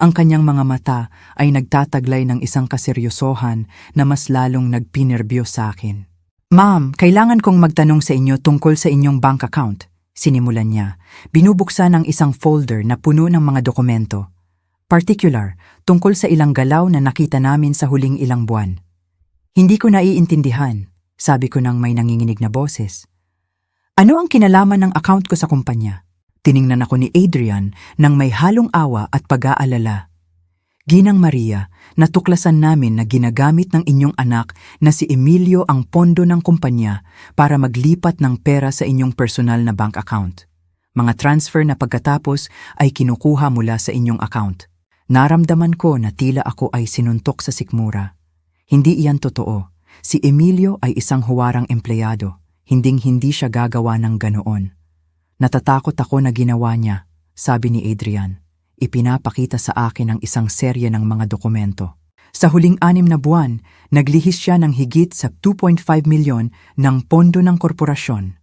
Ang kanyang mga mata ay nagtataglay ng isang kaseryosohan na mas lalong nagpinerbyo sa akin. Ma'am, kailangan kong magtanong sa inyo tungkol sa inyong bank account. Sinimulan niya. Binubuksan ang isang folder na puno ng mga dokumento. Particular, tungkol sa ilang galaw na nakita namin sa huling ilang buwan. Hindi ko naiintindihan, sabi ko nang may nanginginig na boses. Ano ang kinalaman ng account ko sa kumpanya? Tiningnan ako ni Adrian nang may halong awa at pag-aalala. Ginang Maria, natuklasan namin na ginagamit ng inyong anak na si Emilio ang pondo ng kumpanya para maglipat ng pera sa inyong personal na bank account. Mga transfer na pagkatapos ay kinukuha mula sa inyong account. Naramdaman ko na tila ako ay sinuntok sa sikmura. Hindi iyan totoo. Si Emilio ay isang huwarang empleyado. Hinding-hindi siya gagawa ng ganoon. Natatakot ako na ginawa niya, sabi ni Adrian. Ipinapakita sa akin ang isang serye ng mga dokumento. Sa huling 6 na buwan, naglihis siya ng higit sa 2.5 milyon ng pondo ng korporasyon.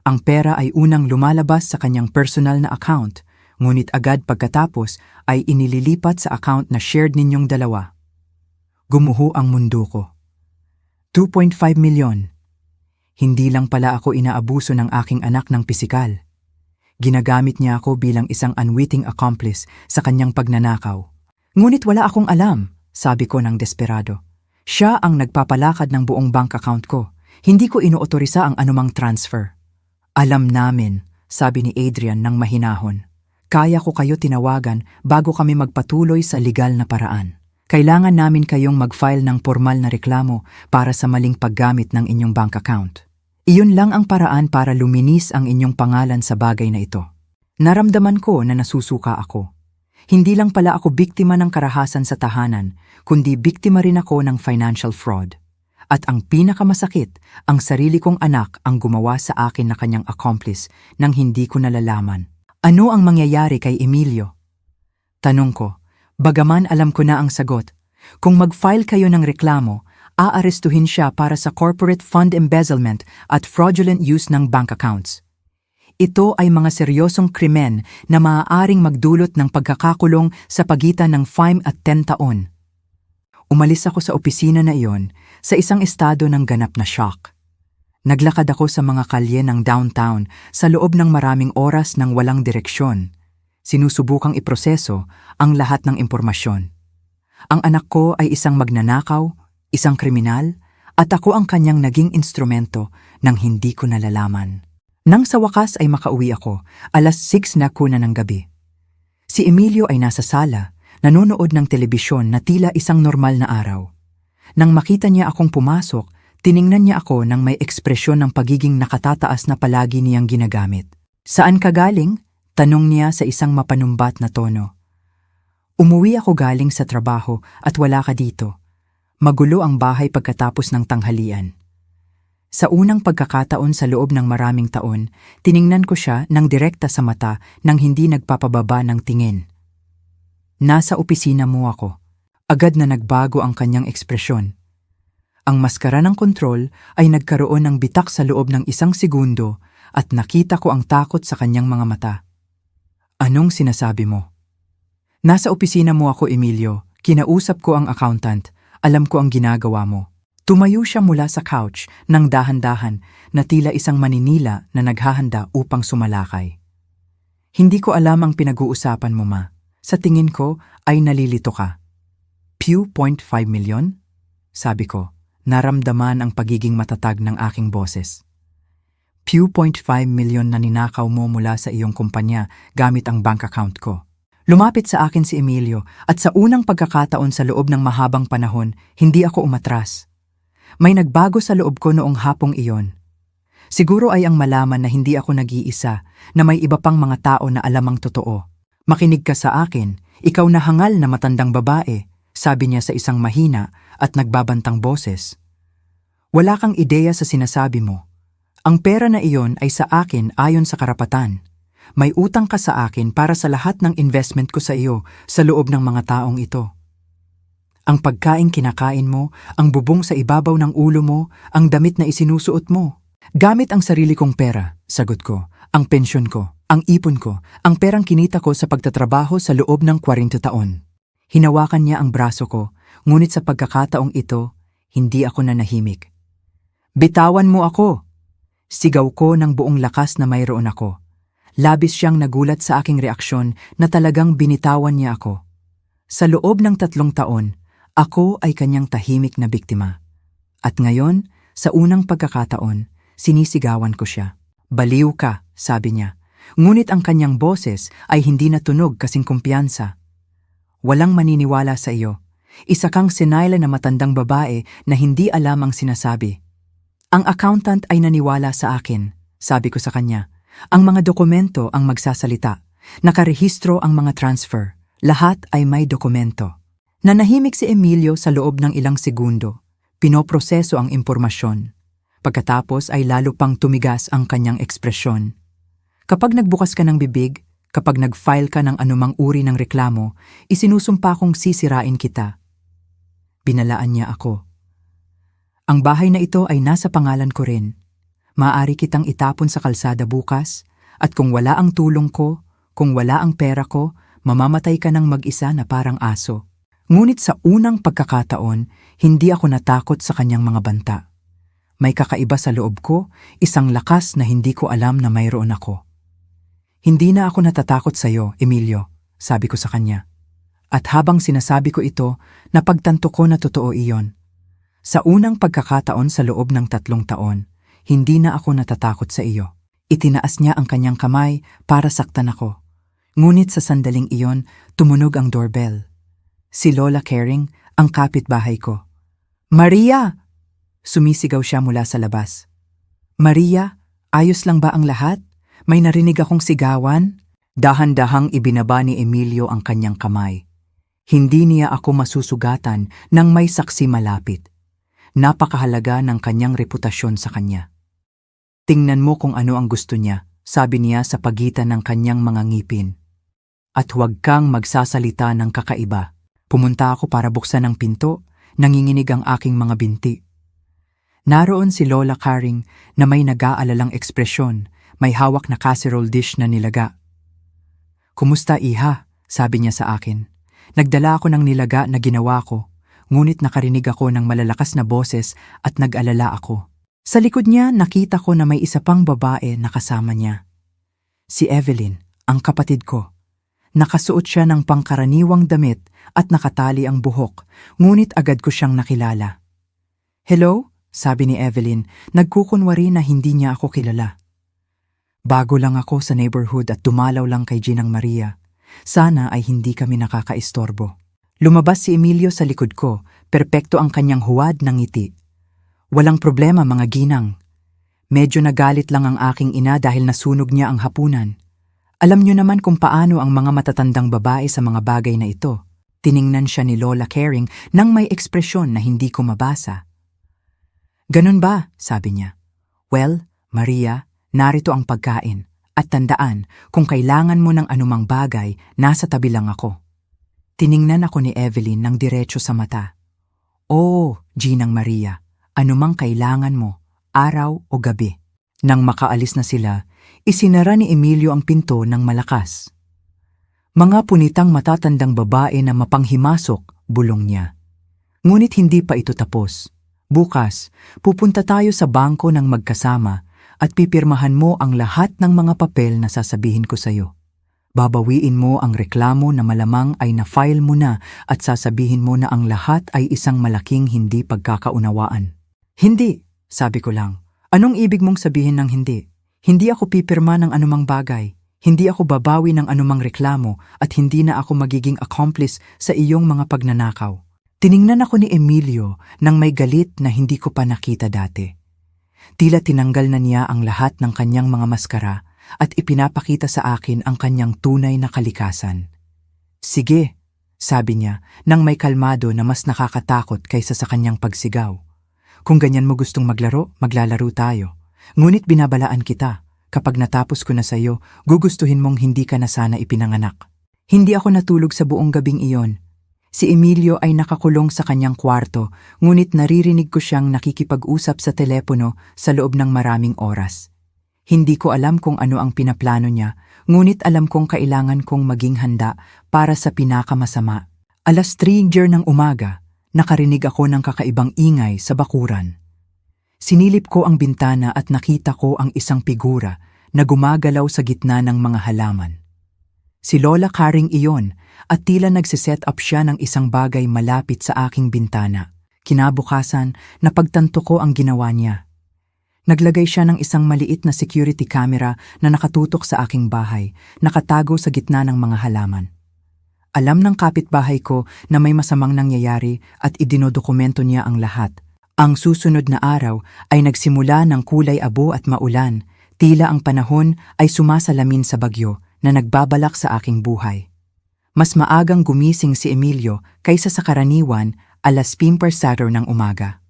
Ang pera ay unang lumalabas sa kanyang personal na account, ngunit agad pagkatapos ay inililipat sa account na shared ninyong dalawa. Gumuho ang mundo ko. 2.5 milyon. Hindi lang pala ako inaabuso ng aking anak ng pisikal. Ginagamit niya ako bilang isang unwitting accomplice sa kanyang pagnanakaw. Ngunit wala akong alam, sabi ko ng desperado. Siya ang nagpapalakad ng buong bank account ko. Hindi ko inuotorisa ang anumang transfer. Alam namin, sabi ni Adrian ng mahinahon. Kaya ko kayo tinawagan bago kami magpatuloy sa legal na paraan. Kailangan namin kayong mag-file ng formal na reklamo para sa maling paggamit ng inyong bank account. Iyon lang ang paraan para luminis ang inyong pangalan sa bagay na ito. Naramdaman ko na nasusuka ako. Hindi lang pala ako biktima ng karahasan sa tahanan, kundi biktima rin ako ng financial fraud. At ang pinakamasakit, ang sarili kong anak ang gumawa sa akin na kanyang accomplice nang hindi ko nalalaman. Ano ang mangyayari kay Emilio? Tanong ko. Bagaman alam ko na ang sagot, kung mag-file kayo ng reklamo, aarestuhin siya para sa corporate fund embezzlement at fraudulent use ng bank accounts. Ito ay mga seryosong krimen na maaaring magdulot ng pagkakakulong sa pagitan ng 5 at 10 taon. Umalis ako sa opisina na iyon sa isang estado ng ganap na shock. Naglakad ako sa mga kalye ng downtown sa loob ng maraming oras ng walang direksyon. Sinusubukang iproseso ang lahat ng impormasyon. Ang anak ko ay isang magnanakaw, isang kriminal, at ako ang kanyang naging instrumento nang hindi ko nalalaman. Nang sa wakas ay makauwi ako, 6:00 na kuna ng gabi. Si Emilio ay nasa sala, nanonood ng telebisyon na tila isang normal na araw. Nang makita niya akong pumasok, tiningnan niya ako nang may ekspresyon ng pagiging nakatataas na palagi niyang ginagamit. Saan ka galing? Tanong niya sa isang mapanumbat na tono. Umuwi ako galing sa trabaho at wala ka dito. Magulo ang bahay pagkatapos ng tanghalian. Sa unang pagkakataon sa loob ng maraming taon, tiningnan ko siya ng direkta sa mata nang hindi nagpapababa ng tingin. Nasa opisina mo ako. Agad na nagbago ang kanyang ekspresyon. Ang maskara ng kontrol ay nagkaroon ng bitak sa loob ng 1 segundo at nakita ko ang takot sa kanyang mga mata. Anong sinasabi mo? Nasa opisina mo ako, Emilio. Kinausap ko ang accountant. Alam ko ang ginagawa mo. Tumayo siya mula sa couch nang dahan-dahan na tila isang maninila na naghahanda upang sumalakay. Hindi ko alam ang pinag-uusapan mo, ma. Sa tingin ko ay nalilito ka. Pew 0.5 milyon? Sabi ko, naramdaman ang pagiging matatag ng aking boses. Pew 0.5 milyon na ninakaw mo mula sa iyong kumpanya gamit ang bank account ko. Lumapit sa akin si Emilio at sa unang pagkakataon sa loob ng mahabang panahon, hindi ako umatras. May nagbago sa loob ko noong hapong iyon. Siguro ay ang malaman na hindi ako nag-iisa, na may iba pang mga tao na alam ang totoo. Makinig ka sa akin, ikaw na hangal na matandang babae, sabi niya sa isang mahina at nagbabantang boses. Wala kang ideya sa sinasabi mo. Ang pera na iyon ay sa akin ayon sa karapatan. May utang ka sa akin para sa lahat ng investment ko sa iyo sa loob ng mga taong ito. Ang pagkain kinakain mo, ang bubong sa ibabaw ng ulo mo, ang damit na isinusuot mo. Gamit ang sarili kong pera, sagot ko, ang pensyon ko, ang ipon ko, ang perang kinita ko sa pagtatrabaho sa loob ng 40 taon. Hinawakan niya ang braso ko, ngunit sa pagkakataong ito, hindi ako nanahimik. Bitawan mo ako! Sigaw ko ng buong lakas na mayroon ako. Labis siyang nagulat sa aking reaksyon na talagang binitawan niya ako. Sa loob ng 3 taon, ako ay kanyang tahimik na biktima. At ngayon, sa unang pagkakataon, sinisigawan ko siya. Baliw ka, sabi niya. Ngunit ang kanyang boses ay hindi natunog kasing kumpiyansa. Walang maniniwala sa iyo. Isa kang senile na matandang babae na hindi alam ang sinasabi. Ang accountant ay naniwala sa akin, sabi ko sa kanya. Ang mga dokumento ang magsasalita. Nakarehistro ang mga transfer. Lahat ay may dokumento. Nanahimik si Emilio sa loob ng ilang segundo. Pinoproseso ang impormasyon. Pagkatapos ay lalo pang tumigas ang kanyang ekspresyon. Kapag nagbukas ka ng bibig, kapag nag-file ka ng anumang uri ng reklamo, isinusumpa kong sisirain kita. Binalaan niya ako. Ang bahay na ito ay nasa pangalan ko rin. Maaari kitang itapon sa kalsada bukas, at kung wala ang tulong ko, kung wala ang pera ko, mamamatay ka ng mag-isa na parang aso. Ngunit sa unang pagkakataon, hindi ako natakot sa kanyang mga banta. May kakaiba sa loob ko, isang lakas na hindi ko alam na mayroon ako. Hindi na ako natatakot sa iyo, Emilio, sabi ko sa kanya. At habang sinasabi ko ito, napagtanto ko na totoo iyon. Sa unang pagkakataon sa loob ng 3 taon, hindi na ako natatakot sa iyo. Itinaas niya ang kanyang kamay para saktan ako. Ngunit sa sandaling iyon, tumunog ang doorbell. Si Lola Caring, ang kapitbahay ko. Maria! Sumisigaw siya mula sa labas. Maria, ayos lang ba ang lahat? May narinig akong sigawan? Dahan-dahang ibinaba ni Emilio ang kanyang kamay. Hindi niya ako masusugatan nang may saksi malapit. Napakahalaga ng kanyang reputasyon sa kanya. Tingnan mo kung ano ang gusto niya, sabi niya sa pagitan ng kanyang mga ngipin. At huwag kang magsasalita ng kakaiba. Pumunta ako para buksan ang pinto, nanginginig ang aking mga binti. Naroon si Lola Caring na may nag-aalalang ekspresyon, may hawak na casserole dish na nilaga. Kumusta, iha? Sabi niya sa akin. Nagdala ako ng nilaga na ginawa ko, ngunit nakarinig ako ng malalakas na boses at nag-alala ako. Sa likod niya nakita ko na may isa pang babae na kasama niya. Si Evelyn, ang kapatid ko. Nakasuot siya ng pangkaraniwang damit at nakatali ang buhok, ngunit agad ko siyang nakilala. Hello? Sabi ni Evelyn, nagkukunwari na hindi niya ako kilala. Bago lang ako sa neighborhood at dumalaw lang kay Ginang Maria. Sana ay hindi kami nakakaistorbo. Lumabas si Emilio sa likod ko, perpekto ang kanyang huwad ng ngiti. Walang problema mga ginang. Medyo nagalit lang ang aking ina dahil nasunog niya ang hapunan. Alam niyo naman kung paano ang mga matatandang babae sa mga bagay na ito. Tiningnan siya ni Lola Caring nang may ekspresyon na hindi ko mabasa. Ganun ba? Sabi niya. Well, Maria, narito ang pagkain. At tandaan, kung kailangan mo ng anumang bagay, nasa tabi lang ako. Tiningnan ako ni Evelyn ng diretso sa mata. Oh, Ginang Maria, anumang kailangan mo, araw o gabi. Nang makaalis na sila, isinara ni Emilio ang pinto ng malakas. Mga punitang matatandang babae na mapanghimasok, bulong niya. Ngunit hindi pa ito tapos. Bukas, pupunta tayo sa bangko ng magkasama at pipirmahan mo ang lahat ng mga papel na sasabihin ko sa'yo. Babawiin mo ang reklamo na malamang ay na-file mo na at sasabihin mo na ang lahat ay isang malaking hindi pagkakaunawaan. Hindi, sabi ko lang. Anong ibig mong sabihin ng hindi? Hindi ako pipirma ng anumang bagay. Hindi ako babawi ng anumang reklamo at hindi na ako magiging accomplice sa iyong mga pagnanakaw. Tiningnan ako ni Emilio nang may galit na hindi ko pa nakita dati. Tila tinanggal na niya ang lahat ng kanyang mga maskara at ipinapakita sa akin ang kanyang tunay na kalikasan. Sige, sabi niya nang may kalmado na mas nakakatakot kaysa sa kanyang pagsigaw. Kung ganyan mo gustong maglaro, maglalaro tayo. Ngunit binabalaan kita, kapag natapos ko na sa'yo, gugustuhin mong hindi ka na sana ipinanganak. Hindi ako natulog sa buong gabing iyon. Si Emilio ay nakakulong sa kanyang kwarto, ngunit naririnig ko siyang nakikipag-usap sa telepono sa loob ng maraming oras. Hindi ko alam kung ano ang pinaplano niya, ngunit alam kong kailangan kong maging handa para sa pinakamasama. 3:00 ng umaga, nakarinig ako ng kakaibang ingay sa bakuran. Sinilip ko ang bintana at nakita ko ang isang figura na gumagalaw sa gitna ng mga halaman. Si Lola Karing iyon at tila nagsiset up siya ng isang bagay malapit sa aking bintana. Kinabukasan, napagtanto ko ang ginawa niya. Naglagay siya ng isang maliit na security camera na nakatutok sa aking bahay, nakatago sa gitna ng mga halaman. Alam ng kapitbahay ko na may masamang nangyayari at idinodokumento niya ang lahat. Ang susunod na araw ay nagsimula ng kulay abo at maulan, tila ang panahon ay sumasalamin sa bagyo na nagbabalak sa aking buhay. Mas maagang gumising si Emilio kaysa sa karaniwan 5:00 ng umaga.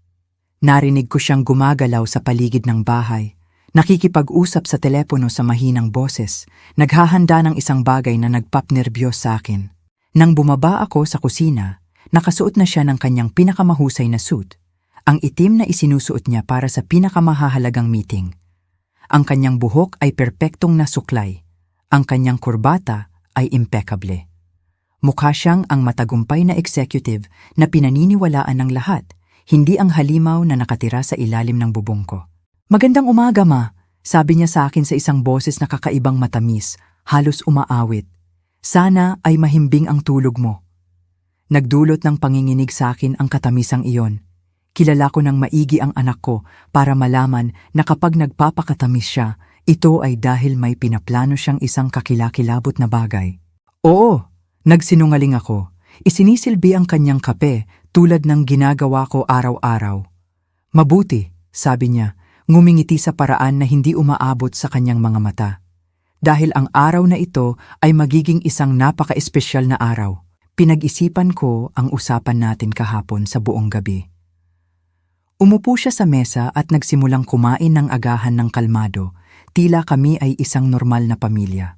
Narinig ko siyang gumagalaw sa paligid ng bahay, nakikipag-usap sa telepono sa mahinang boses, naghahanda ng isang bagay na nagpapnerbiyos sa akin. Nang bumaba ako sa kusina, nakasuot na siya ng kanyang pinakamahusay na suit, ang itim na isinusuot niya para sa pinakamahahalagang meeting. Ang kanyang buhok ay perpektong nasuklay, ang kanyang kurbata ay impeccable. Mukha siyang ang matagumpay na executive na pinaniniwalaan ng lahat, hindi ang halimaw na nakatira sa ilalim ng bubong ko. "Magandang umaga, Ma," sabi niya sa akin sa isang boses na kakaibang matamis, halos umaawit. "Sana ay mahimbing ang tulog mo." Nagdulot ng panginginig sa akin ang katamisang iyon. Kilala ko ng maigi ang anak ko para malaman na kapag nagpapakatamis siya, ito ay dahil may pinaplano siyang isang kakilakilabot na bagay. "Oo," nagsinungaling ako. Isinisilbi ang kanyang kape tulad ng ginagawa ko araw-araw. "Mabuti," sabi niya, ngumingiti sa paraan na hindi umaabot sa kanyang mga mata. Dahil ang araw na ito ay magiging isang napaka-espesyal na araw. Pinag-isipan ko ang usapan natin kahapon sa buong gabi. Umupo siya sa mesa at nagsimulang kumain ng agahan ng kalmado, tila kami ay isang normal na pamilya.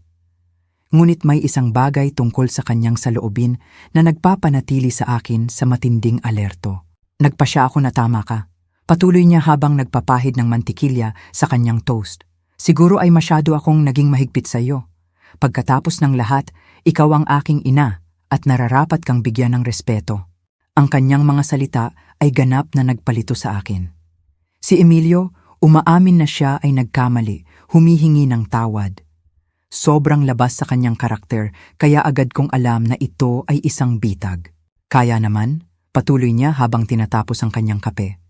Ngunit may isang bagay tungkol sa kanyang saloobin na nagpapanatili sa akin sa matinding alerto. "Nagpasya ako na tama ka," patuloy niya habang nagpapahid ng mantikilya sa kanyang toast. "Siguro ay masyado akong naging mahigpit sa iyo. Pagkatapos ng lahat, ikaw ang aking ina at nararapat kang bigyan ng respeto." Ang kanyang mga salita ay ganap na nagpalito sa akin. Si Emilio, umaamin na siya ay nagkamali, humihingi ng tawad. Sobrang labas sa kanyang karakter, kaya agad kong alam na ito ay isang bitag. "Kaya naman," patuloy niya habang tinatapos ang kanyang kape.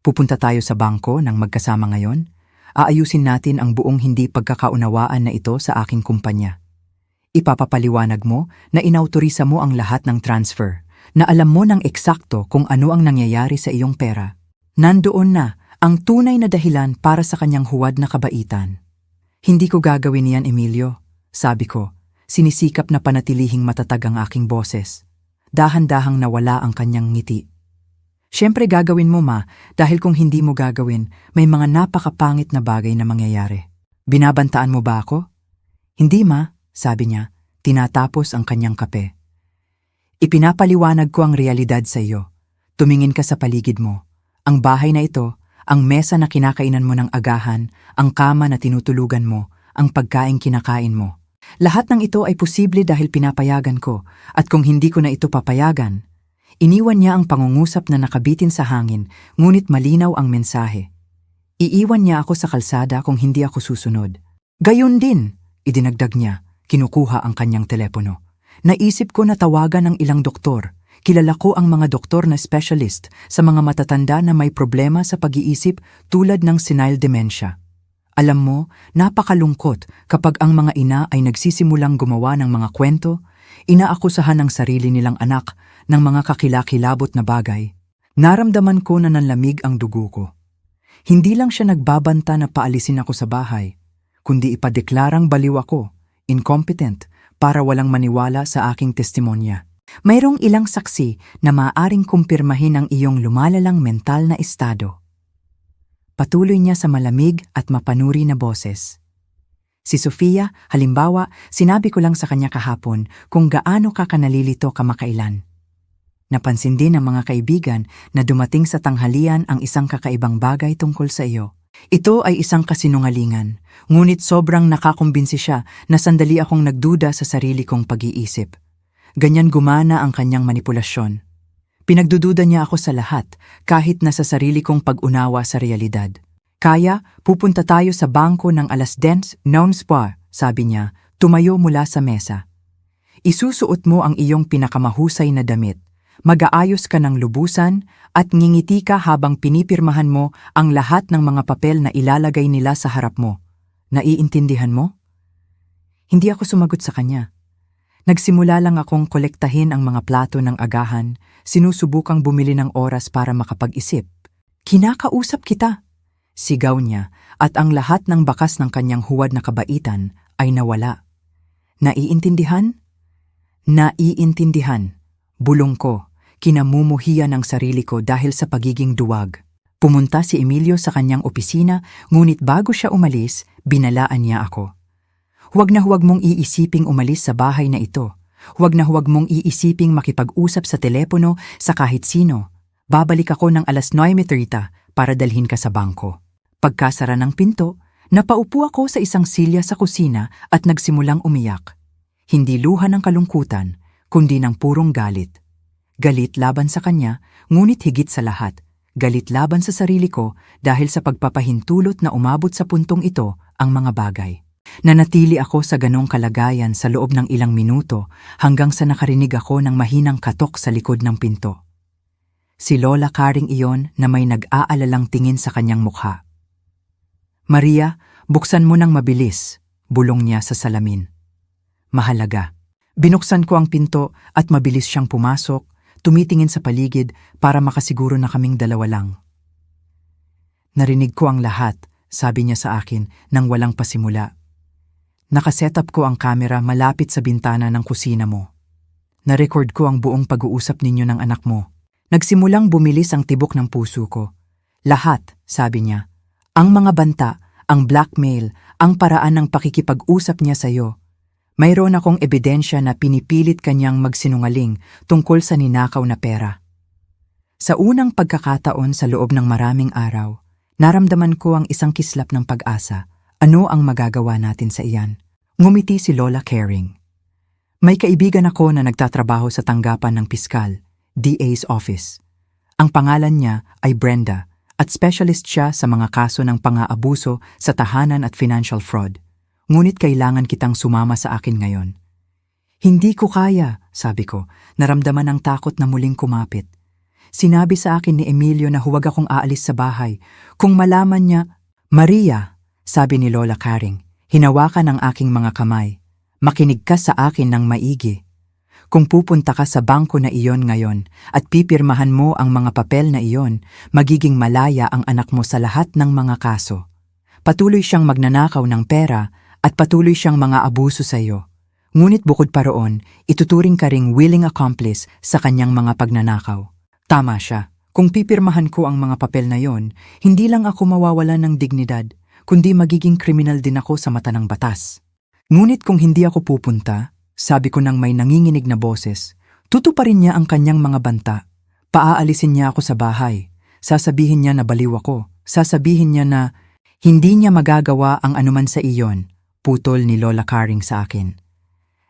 "Pupunta tayo sa bangko ng magkasama ngayon. Aayusin natin ang buong hindi pagkakaunawaan na ito sa aking kumpanya. Ipapapaliwanag mo na inautorisa mo ang lahat ng transfer, na alam mo ng eksakto kung ano ang nangyayari sa iyong pera. Nandoon na ang tunay na dahilan para sa kanyang huwad na kabaitan." "Hindi ko gagawin yan, Emilio," sabi ko. Sinisikap na panatilihing matatag ang aking boses. Dahan-dahang nawala ang kanyang ngiti. "Siyempre gagawin mo, Ma, dahil kung hindi mo gagawin, may mga napakapangit na bagay na mangyayari. Binabantaan mo ba ako?" "Hindi, Ma," sabi niya, tinatapos ang kanyang kape. "Ipinapaliwanag ko ang realidad sa iyo. Tumingin ka sa paligid mo. Ang bahay na ito, ang mesa na kinakainan mo ng agahan, ang kama na tinutulugan mo, ang pagkaing kinakain mo. Lahat ng ito ay posible dahil pinapayagan ko, at kung hindi ko na ito papayagan, Iniwan niya ang pangungusap na nakabitin sa hangin, ngunit malinaw ang mensahe. Iiwan niya ako sa kalsada kung hindi ako susunod. Gayon din, idinagdag niya, kinukuha ang kanyang telepono. Naisip ko na tawagan ng ilang doktor. Kilala ko ang mga doktor na specialist sa mga matatanda na may problema sa pag-iisip tulad ng senile dementia. Alam mo, napakalungkot kapag ang mga ina ay nagsisimulang gumawa ng mga kwento, inaakusahan ng sarili nilang anak ng mga kakilakilabot na bagay. Naramdaman ko na nanlamig ang dugo ko. Hindi lang siya nagbabanta na paalisin ako sa bahay, kundi ipadeklarang baliw ako, incompetent, para walang maniwala sa aking testimonya. Mayroong ilang saksi na maaaring kumpirmahin ang iyong lumalalang mental na estado. Patuloy niya sa malamig at mapanuri na boses. Si Sofia, halimbawa, sinabi ko lang sa kanya kahapon kung gaano ka kanalilito kamakailan. Napansin din ng mga kaibigan na dumating sa tanghalian ang isang kakaibang bagay tungkol sa iyo. Ito ay isang kasinungalingan, ngunit sobrang nakakumbinsi siya na sandali akong nagduda sa sarili kong pag-iisip. Ganyan gumana ang kanyang manipulasyon. Pinagdududa niya ako sa lahat, kahit na sa sarili kong pag-unawa sa realidad. Kaya, pupunta tayo sa bangko ng alas 10 noon spa, sabi niya, tumayo mula sa mesa. Isusuot mo ang iyong pinakamahusay na damit. Mag-aayos ka ng lubusan at ngingiti ka habang pinipirmahan mo ang lahat ng mga papel na ilalagay nila sa harap mo. Naiintindihan mo? Hindi ako sumagot sa kanya. Nagsimula lang akong kolektahin ang mga plato ng agahan, sinusubukang bumili ng oras para makapag-isip. Kinakausap kita, sigaw niya, at ang lahat ng bakas ng kanyang huwad na kabaitan ay nawala. Naiintindihan? Naiintindihan. Bulong ko, kinamumuhian ang sarili ko dahil sa pagiging duwag. Pumunta si Emilio sa kanyang opisina, ngunit bago siya umalis, binalaan niya ako. Huwag na huwag mong iisiping umalis sa bahay na ito. Huwag na huwag mong iisiping makipag-usap sa telepono sa kahit sino. Babalik ako ng alas 9:30 para dalhin ka sa bangko. Pagkasara ng pinto, napaupo ako sa isang silya sa kusina at nagsimulang umiyak. Hindi luha ng kalungkutan, kundi ng purong galit. Galit laban sa kanya, ngunit higit sa lahat, galit laban sa sarili ko dahil sa pagpapahintulot na umabot sa puntong ito ang mga bagay. Nanatili ako sa ganong kalagayan sa loob ng ilang minuto hanggang sa nakarinig ako ng mahinang katok sa likod ng pinto. Si Lola Karing iyon na may nag-aalalang tingin sa kanyang mukha. Maria, buksan mo ng mabilis, bulong niya sa salamin. Mahalaga. Binuksan ko ang pinto at mabilis siyang pumasok, tumitingin sa paligid para makasiguro na kaming dalawa lang. Narinig ko ang lahat, sabi niya sa akin nang walang pasimula. Nakasetup ko ang kamera malapit sa bintana ng kusina mo. Na-record ko ang buong pag-uusap ninyo ng anak mo. Nagsimulang bumilis ang tibok ng puso ko. Lahat, sabi niya. Ang mga banta, ang blackmail, ang paraan ng pakikipag-usap niya sa iyo. Mayroon akong ebidensya na pinipilit kanyang magsinungaling tungkol sa ninakaw na pera. Sa unang pagkakataon sa loob ng maraming araw, naramdaman ko ang isang kislap ng pag-asa. Ano ang magagawa natin sa iyan? Ngumiti si Lola Caring. May kaibigan ako na nagtatrabaho sa tanggapan ng piskal, DA's office. Ang pangalan niya ay Brenda at specialist siya sa mga kaso ng pang-aabuso sa tahanan at financial fraud. Ngunit kailangan kitang sumama sa akin ngayon. Hindi ko kaya, sabi ko, naramdaman ang takot na muling kumapit. Sinabi sa akin ni Emilio na huwag akong aalis sa bahay. Kung malaman niya, Maria, sabi ni Lola Karing, hinawakan ang aking mga kamay. Makinig ka sa akin ng maigi. Kung pupunta ka sa bangko na iyon ngayon at pipirmahan mo ang mga papel na iyon, magiging malaya ang anak mo sa lahat ng mga kaso. Patuloy siyang magnanakaw ng pera at patuloy siyang mga abuso sa iyo. Ngunit bukod pa roon, ituturing ka ring willing accomplice sa kanyang mga pagnanakaw. Tama siya. Kung pipirmahan ko ang mga papel na yon, hindi lang ako mawawalan ng dignidad, kundi magiging kriminal din ako sa mata ng batas. Ngunit kung hindi ako pupunta, sabi ko nang may nanginginig na boses, tutuparin niya ang kanyang mga banta. Paaalisin niya ako sa bahay. Sasabihin niya na baliw ako. Sasabihin niya na hindi niya magagawa ang anuman sa iyon, putol ni Lola Karing sa akin.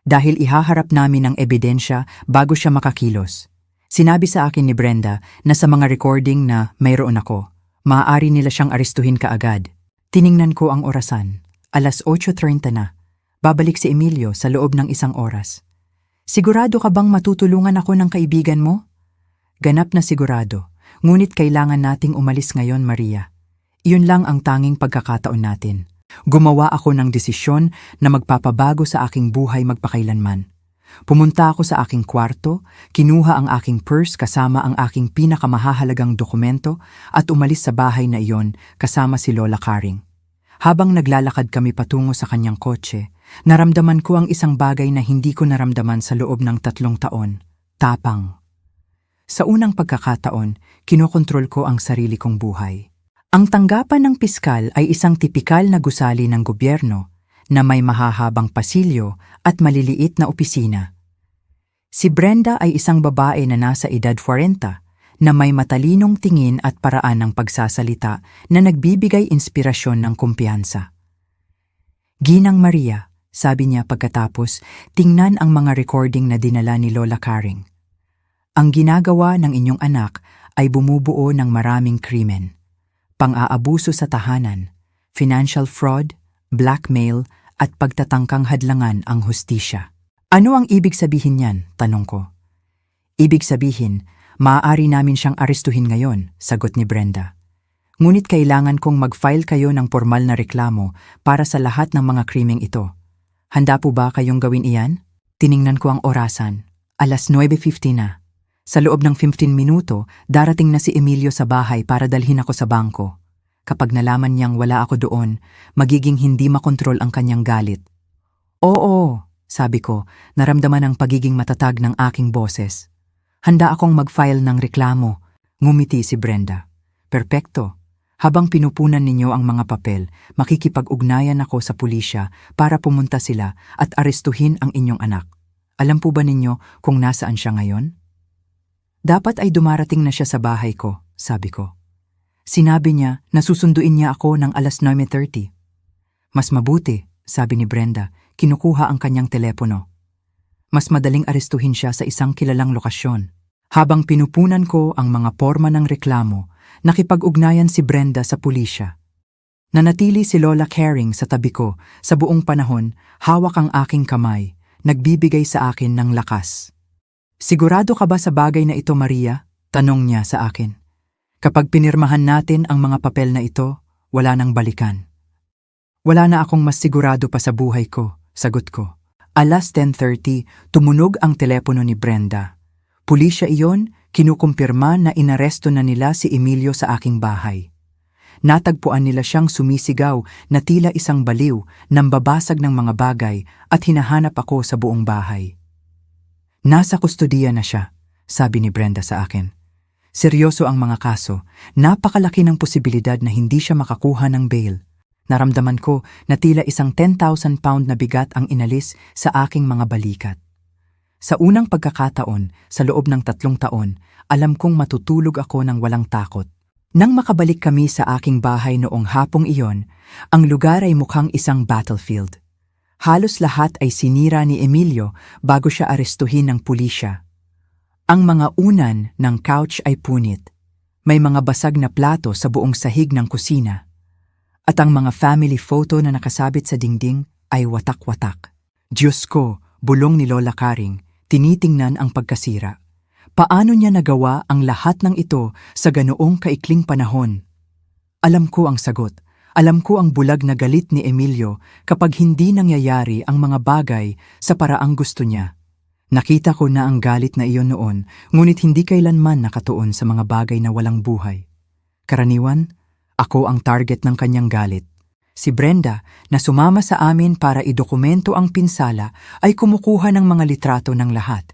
Dahil ihaharap namin ang ebidensya bago siya makakilos. Sinabi sa akin ni Brenda na sa mga recording na mayroon ako, maaari nila siyang arestuhin kaagad. Tiningnan ko ang orasan. 8:30 na. Babalik si Emilio sa loob ng 1 oras. Sigurado ka bang matutulungan ako ng kaibigan mo? Ganap na sigurado. Ngunit kailangan nating umalis ngayon, Maria. Iyon lang ang tanging pagkakataon natin. Gumawa ako ng desisyon na magpapabago sa aking buhay magpakailanman. Pumunta ako sa aking kwarto, kinuha ang aking purse kasama ang aking pinakamahahalagang dokumento at umalis sa bahay na iyon kasama si Lola Karing. Habang naglalakad kami patungo sa kanyang kotse, naramdaman ko ang isang bagay na hindi ko naramdaman sa loob ng 3 taon, tapang. Sa unang pagkakataon, kinokontrol ko ang sarili kong buhay. Ang tanggapan ng piskal ay isang tipikal na gusali ng gobyerno na may mahahabang pasilyo at maliliit na opisina. Si Brenda ay isang babae na nasa edad 40 na may matalinong tingin at paraan ng pagsasalita na nagbibigay inspirasyon ng kumpiyansa. Ginang Maria, sabi niya pagkatapos, tingnan ang mga recording na dinala ni Lola Karing. Ang ginagawa ng inyong anak ay bumubuo ng maraming krimen. Pang-aabuso sa tahanan, financial fraud, blackmail, at pagtatangkang hadlangan ang hustisya. Ano ang ibig sabihin niyan? Tanong ko. Ibig sabihin, maaari namin siyang arestuhin ngayon, sagot ni Brenda. Ngunit kailangan kong mag-file kayo ng formal na reklamo para sa lahat ng mga krimeng ito. Handa po ba kayong gawin iyan? Tiningnan ko ang orasan. 9:50 na. Sa loob ng 15 minuto, darating na si Emilio sa bahay para dalhin ako sa bangko. Kapag nalaman niyang wala ako doon, magiging hindi makontrol ang kanyang galit. Oo, sabi ko, naramdaman ang pagiging matatag ng aking boses. Handa akong mag-file ng reklamo, ngumiti si Brenda. Perpekto. Habang pinupunan ninyo ang mga papel, makikipag-ugnayan ako sa pulisya para pumunta sila at arestuhin ang inyong anak. Alam po ba ninyo kung nasaan siya ngayon? Dapat ay dumarating na siya sa bahay ko, sabi ko. Sinabi niya na susunduin niya ako ng 9:30. Mas mabuti, sabi ni Brenda, kinukuha ang kanyang telepono. Mas madaling arestuhin siya sa isang kilalang lokasyon. Habang pinupunan ko ang mga porma ng reklamo, nakipag-ugnayan si Brenda sa pulisya. Nanatili si Lola Karing sa tabi ko sa buong panahon, hawak ang aking kamay, nagbibigay sa akin ng lakas. Sigurado ka ba sa bagay na ito, Maria? Tanong niya sa akin. Kapag pinirmahan natin ang mga papel na ito, wala nang balikan. Wala na akong mas sigurado pa sa buhay ko, sagot ko. 10:30, tumunog ang telepono ni Brenda. Pulisya iyon, kinukumpirma na inaresto na nila si Emilio sa aking bahay. Natagpuan nila siyang sumisigaw na tila isang baliw, nambabasag ng mga bagay at hinahanap ako sa buong bahay. Nasa kustodiya na siya, sabi ni Brenda sa akin. Seryoso ang mga kaso, napakalaki ng posibilidad na hindi siya makakuha ng bail. Naramdaman ko na tila isang 10,000 pound na bigat ang inalis sa aking mga balikat. Sa unang pagkakataon, sa loob ng 3 taon, alam kong matutulog ako ng walang takot. Nang makabalik kami sa aking bahay noong hapong iyon, ang lugar ay mukhang isang battlefield. Halos lahat ay sinira ni Emilio bago siya arestuhin ng pulisya. Ang mga unan ng couch ay punit. May mga basag na plato sa buong sahig ng kusina. At ang mga family photo na nakasabit sa dingding ay watak-watak. Diyos ko, bulong ni Lola Karing, tinitingnan ang pagkasira. Paano niya nagawa ang lahat ng ito sa ganoong kaikling panahon? Alam ko ang sagot. Alam ko ang bulag na galit ni Emilio kapag hindi nangyayari ang mga bagay sa paraang gusto niya. Nakita ko na ang galit na iyon noon, ngunit hindi kailanman nakatuon sa mga bagay na walang buhay. Karaniwan, ako ang target ng kanyang galit. Si Brenda, na sumama sa amin para idokumento ang pinsala, ay kumukuha ng mga litrato ng lahat.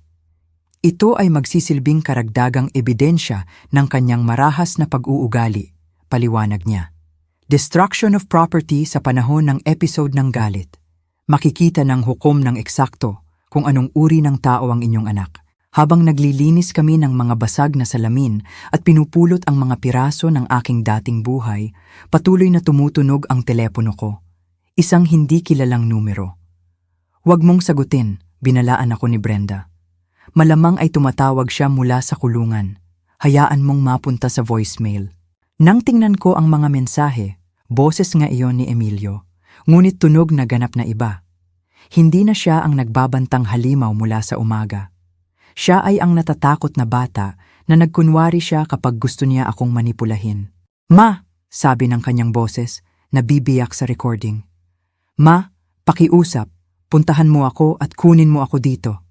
Ito ay magsisilbing karagdagang ebidensya ng kanyang marahas na pag-uugali, paliwanag niya. Destruction of property sa panahon ng episode ng galit. Makikita ng hukom ng eksakto kung anong uri ng tao ang inyong anak. Habang naglilinis kami ng mga basag na salamin at pinupulot ang mga piraso ng aking dating buhay, patuloy na tumutunog ang telepono ko. Isang hindi kilalang numero. Huwag mong sagutin, binalaan ako ni Brenda. Malamang ay tumatawag siya mula sa kulungan. Hayaan mong mapunta sa voicemail. Nang tingnan ko ang mga mensahe, boses nga iyon ni Emilio, ngunit tunog na ganap na iba. Hindi na siya ang nagbabantang halimaw mula sa umaga. Siya ay ang natatakot na bata na nagkunwari siya kapag gusto niya akong manipulahin. "Ma," sabi ng kanyang boses, nabibiyak sa recording. "Ma, pakiusap, puntahan mo ako at kunin mo ako dito.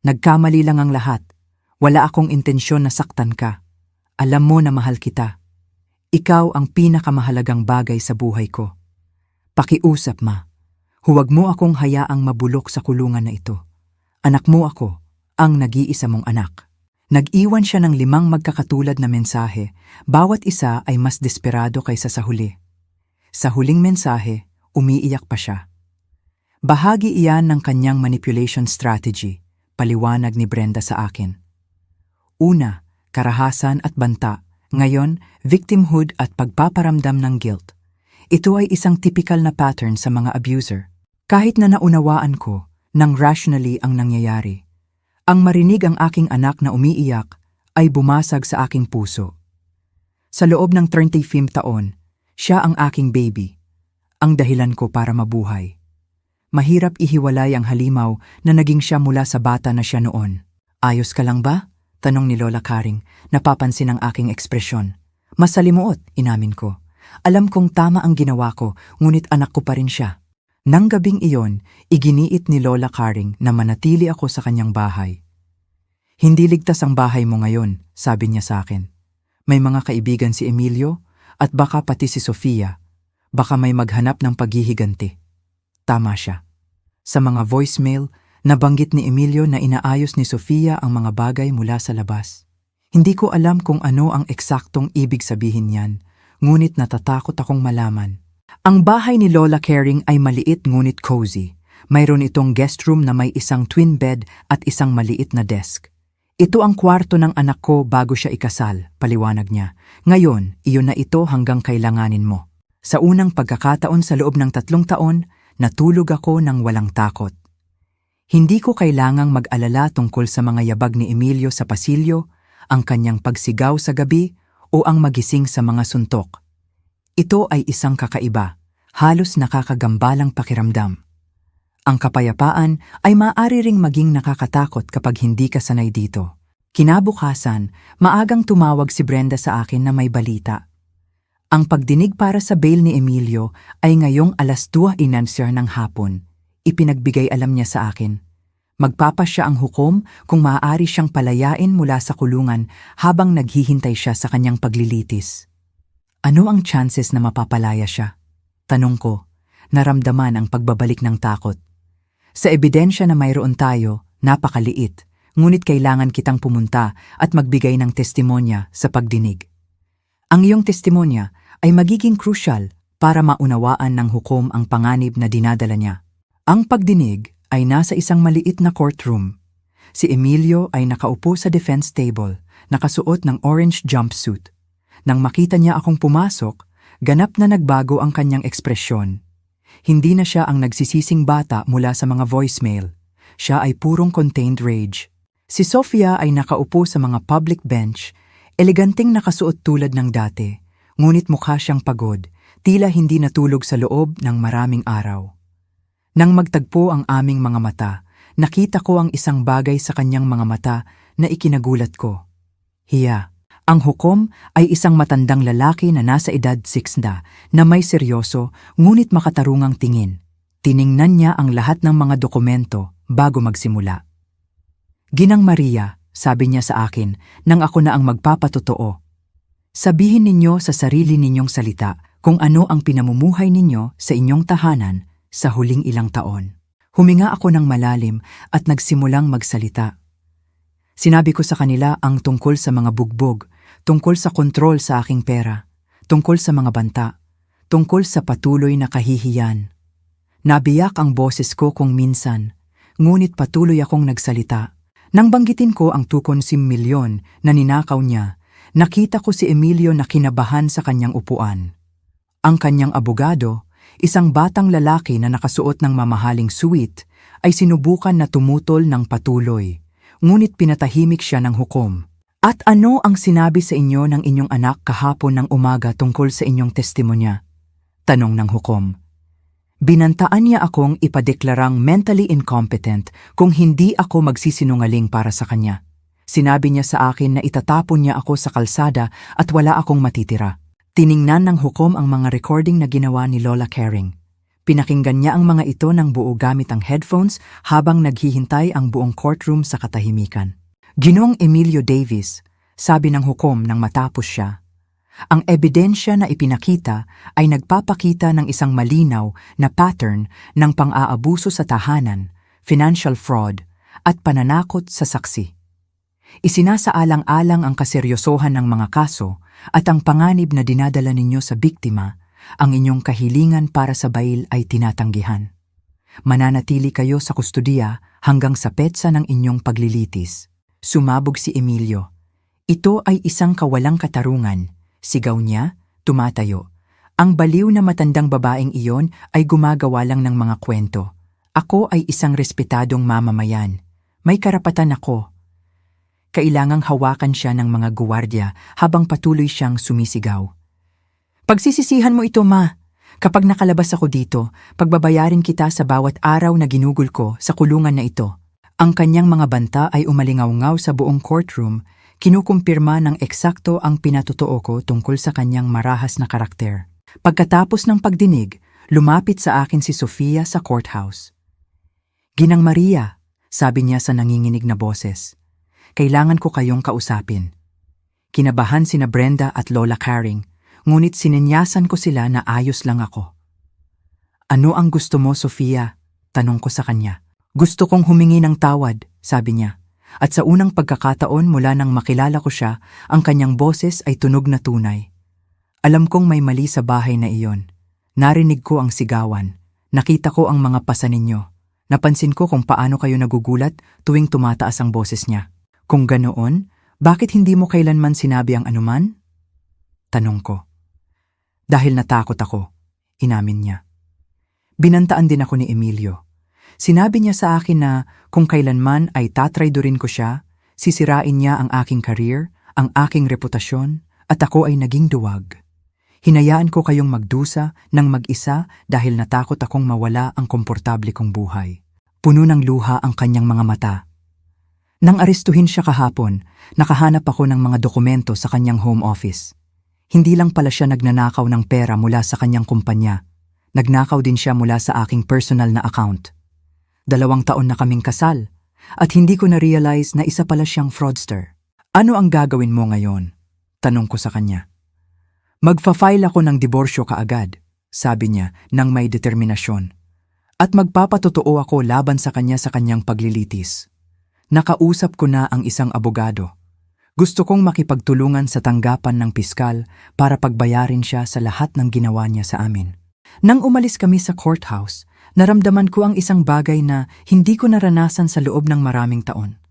Nagkamali lang ang lahat. Wala akong intensyon na saktan ka. Alam mo na mahal kita. Ikaw ang pinakamahalagang bagay sa buhay ko. Pakiusap, ma. Huwag mo akong hayaang mabulok sa kulungan na ito. Anak mo ako, ang nag-iisa mong anak." Nag-iwan siya ng 5 magkakatulad na mensahe, bawat isa ay mas desperado kaysa sa huli. Sa huling mensahe, umiiyak pa siya. Bahagi iyan ng kanyang manipulation strategy, paliwanag ni Brenda sa akin. Una, karahasan at banta. Ngayon, victimhood at pagpaparamdam ng guilt. Ito ay isang typical na pattern sa mga abuser. Kahit na naunawaan ko, nang rationally ang nangyayari. Ang marinig ang aking anak na umiiyak ay bumasag sa aking puso. Sa loob ng 35 taon, siya ang aking baby, ang dahilan ko para mabuhay. Mahirap ihiwalay ang halimaw na naging siya mula sa bata na siya noon. "Ayos ka lang ba?" tanong ni Lola Karing, napapansin ang aking ekspresyon. "Masalimuot," inamin ko. Alam kong tama ang ginawa ko, ngunit anak ko pa rin siya. Nang gabing iyon, iginiit ni Lola Karing na manatili ako sa kanyang bahay. "Hindi ligtas ang bahay mo ngayon," sabi niya sa akin. "May mga kaibigan si Emilio at baka pati si Sofia. Baka may maghanap ng paghihiganti." Tama siya. Sa mga voicemail, nabanggit ni Emilio na inaayos ni Sofia ang mga bagay mula sa labas. Hindi ko alam kung ano ang eksaktong ibig sabihin niyan, ngunit natatakot akong malaman. Ang bahay ni Lola Caring ay maliit ngunit cozy. Mayroon itong guest room na may isang twin bed at isang maliit na desk. "Ito ang kwarto ng anak ko bago siya ikasal," paliwanag niya. "Ngayon, iyon na ito hanggang kailanganin mo." Sa unang pagkakataon sa loob ng 3 taon, natulog ako ng walang takot. Hindi ko kailangang mag-alala tungkol sa mga yabag ni Emilio sa pasilyo, ang kanyang pagsigaw sa gabi, o ang magising sa mga suntok. Ito ay isang kakaiba, halos nakakagambalang pakiramdam. Ang kapayapaan ay maaari ring maging nakakatakot kapag hindi ka sanay dito. Kinabukasan, maagang tumawag si Brenda sa akin na may balita. Ang pagdinig para sa bail ni Emilio ay ngayong 2:00 ng hapon. Ipinagbigay alam niya sa akin. Magpapasya ang hukom kung maaari siyang palayain mula sa kulungan habang naghihintay siya sa kanyang paglilitis. "Ano ang chances na mapapalaya siya?" tanong ko, naramdaman ang pagbabalik ng takot. "Sa ebidensya na mayroon tayo, napakaliit, ngunit kailangan kitang pumunta at magbigay ng testimonya sa pagdinig. Ang iyong testimonya ay magiging crucial para maunawaan ng hukom ang panganib na dinadala niya." Ang pagdinig ay nasa isang maliit na courtroom. Si Emilio ay nakaupo sa defense table, nakasuot ng orange jumpsuit. Nang makita niya akong pumasok, ganap na nagbago ang kanyang ekspresyon. Hindi na siya ang nagsisising bata mula sa mga voicemail. Siya ay purong contained rage. Si Sofia ay nakaupo sa mga public bench, eleganting nakasuot tulad ng dati, ngunit mukha siyang pagod, tila hindi natulog sa loob ng maraming araw. Nang magtagpo ang aming mga mata, nakita ko ang isang bagay sa kanyang mga mata na ikinagulat ko. Hiya. Ang hukom ay isang matandang lalaki na nasa edad 6 na may seryoso ngunit makatarungang tingin. Tiningnan niya ang lahat ng mga dokumento bago magsimula. "Ginang Maria," sabi niya sa akin nang ako na ang magpapatotoo. "Sabihin ninyo sa sarili ninyong salita kung ano ang pinamumuhay ninyo sa inyong tahanan sa huling ilang taon." Huminga ako ng malalim at nagsimulang magsalita. Sinabi ko sa kanila ang tungkol sa mga bugbog, tungkol sa kontrol sa aking pera, tungkol sa mga banta, tungkol sa patuloy na kahihiyan. Nabiyak ang boses ko kung minsan, ngunit patuloy akong nagsalita. Nang banggitin ko ang 2.5 milyon na ninakaw niya, nakita ko si Emilio na kinabahan sa kanyang upuan. Ang kanyang abogado, isang batang lalaki na nakasuot ng mamahaling suit, ay sinubukan na tumutol ng patuloy. ngunit pinatahimik siya ng hukom. At ano ang sinabi sa inyo ng inyong anak kahapon ng umaga tungkol sa inyong testimonya? Tanong ng hukom. Binantaan niya akong ipadeklarang mentally incompetent kung hindi ako magsisinungaling para sa kanya. Sinabi niya sa akin na itatapon niya ako sa kalsada at wala akong matitira. Tiningnan ng hukom ang mga recording na ginawa ni Lola Caring. Pinakinggan niya ang mga ito ng buo gamit ang headphones habang naghihintay ang buong courtroom sa katahimikan. Ginoong Emilio Davis, sabi ng hukom nang matapos siya, ang ebidensya na ipinakita ay nagpapakita ng isang malinaw na pattern ng pang-aabuso sa tahanan, financial fraud, at pananakot sa saksi. Isinasaalang-alang ang kaseryosohan ng mga kaso at ang panganib na dinadala ninyo sa biktima, ang inyong kahilingan para sa bail ay tinatanggihan. Mananatili kayo sa kustudiya hanggang sa petsa ng inyong paglilitis. Sumabog si Emilio. Ito ay isang kawalang katarungan. Sigaw niya, tumatayo. Ang baliw na matandang babaeng iyon ay gumagawa lang ng mga kwento. Ako ay isang respetadong mamamayan. May karapatan ako. Kailangang hawakan siya ng mga guwardiya habang patuloy siyang sumisigaw. Pagsisisihan mo ito, ma. Kapag nakalabas ako dito, pagbabayarin kita sa bawat araw na ginugol ko sa kulungan na ito. Ang kanyang mga banta ay umalingaw-ngaw sa buong courtroom, kinukumpirma ng eksakto ang pinatotoo ko tungkol sa kanyang marahas na karakter. Pagkatapos ng pagdinig, lumapit sa akin si Sofia sa courthouse. Ginang Maria, sabi niya sa nanginginig na boses, kailangan ko kayong kausapin. Kinabahan sina Brenda at Lola Caring, ngunit sinenyasan ko sila na ayos lang ako. Ano ang gusto mo, Sofia? Tanong ko sa kanya. Gusto kong humingi ng tawad, sabi niya. At sa unang pagkakataon mula nang makilala ko siya, ang kanyang boses ay tunog na tunay. Alam kong may mali sa bahay na iyon. Narinig ko ang sigawan. Nakita ko ang mga pasa ninyo. Napansin ko kung paano kayo nagugulat tuwing tumataas ang boses niya. Kung ganoon, bakit hindi mo kailanman sinabi ang anuman? Tanong ko. Dahil natakot ako, inamin niya. Binantaan din ako ni Emilio. Sinabi niya sa akin na kung kailanman ay tatraydorin ko siya, sisirain niya ang aking career, ang aking reputasyon, at ako ay naging duwag. Hinayaan ko kayong magdusa ng mag-isa dahil natakot akong mawala ang komportable kong buhay. Puno ng luha ang kanyang mga mata. Nang arestuhin siya kahapon, nakahanap ako ng mga dokumento sa kanyang home office. Hindi lang pala siya nagnanakaw ng pera mula sa kanyang kumpanya. Nagnakaw din siya mula sa aking personal na account. 2 taon na kaming kasal, at hindi ko na-realize na isa pala siyang fraudster. Ano ang gagawin mo ngayon? Tanong ko sa kanya. Magfa-file ako ng diborsyo kaagad, sabi niya nang may determinasyon. At magpapatotoo ako laban sa kanyang paglilitis. Nakausap ko na ang isang abogado. Gusto kong makipagtulungan sa tanggapan ng piskal para pagbayarin siya sa lahat ng ginawa niya sa amin. Nang umalis kami sa courthouse, naramdaman ko ang isang bagay na hindi ko naranasan sa loob ng maraming taon.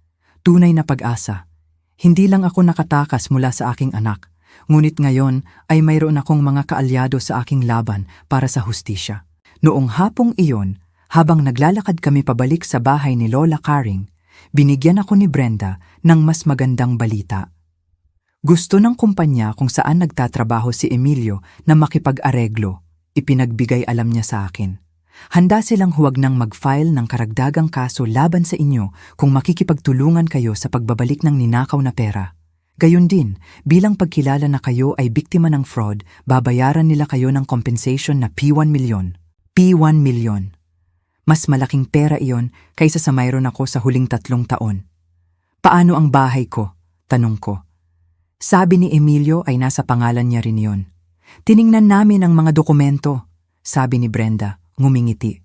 Tunay na pag-asa. Hindi lang ako nakatakas mula sa aking anak, ngunit ngayon ay mayroon akong mga kaalyado sa aking laban para sa hustisya. Noong hapong iyon, habang naglalakad kami pabalik sa bahay ni Lola Caring, binigyan ako ni Brenda ng mas magandang balita. Gusto ng kumpanya kung saan nagtatrabaho si Emilio na makipag-areglo. Ipinagbigay alam niya sa akin. Handa silang huwag nang mag-file ng karagdagang kaso laban sa inyo kung makikipagtulungan kayo sa pagbabalik ng ninakaw na pera. Gayon din, bilang pagkilala na kayo ay biktima ng fraud, babayaran nila kayo ng compensation na P1 milyon. P1 milyon. Mas malaking pera iyon kaysa sa mayroon ako sa huling 3 taon. Paano ang bahay ko? Tanong ko. Sabi ni Emilio ay nasa pangalan niya rin iyon. Tiningnan namin ang mga dokumento, sabi ni Brenda, ngumingiti.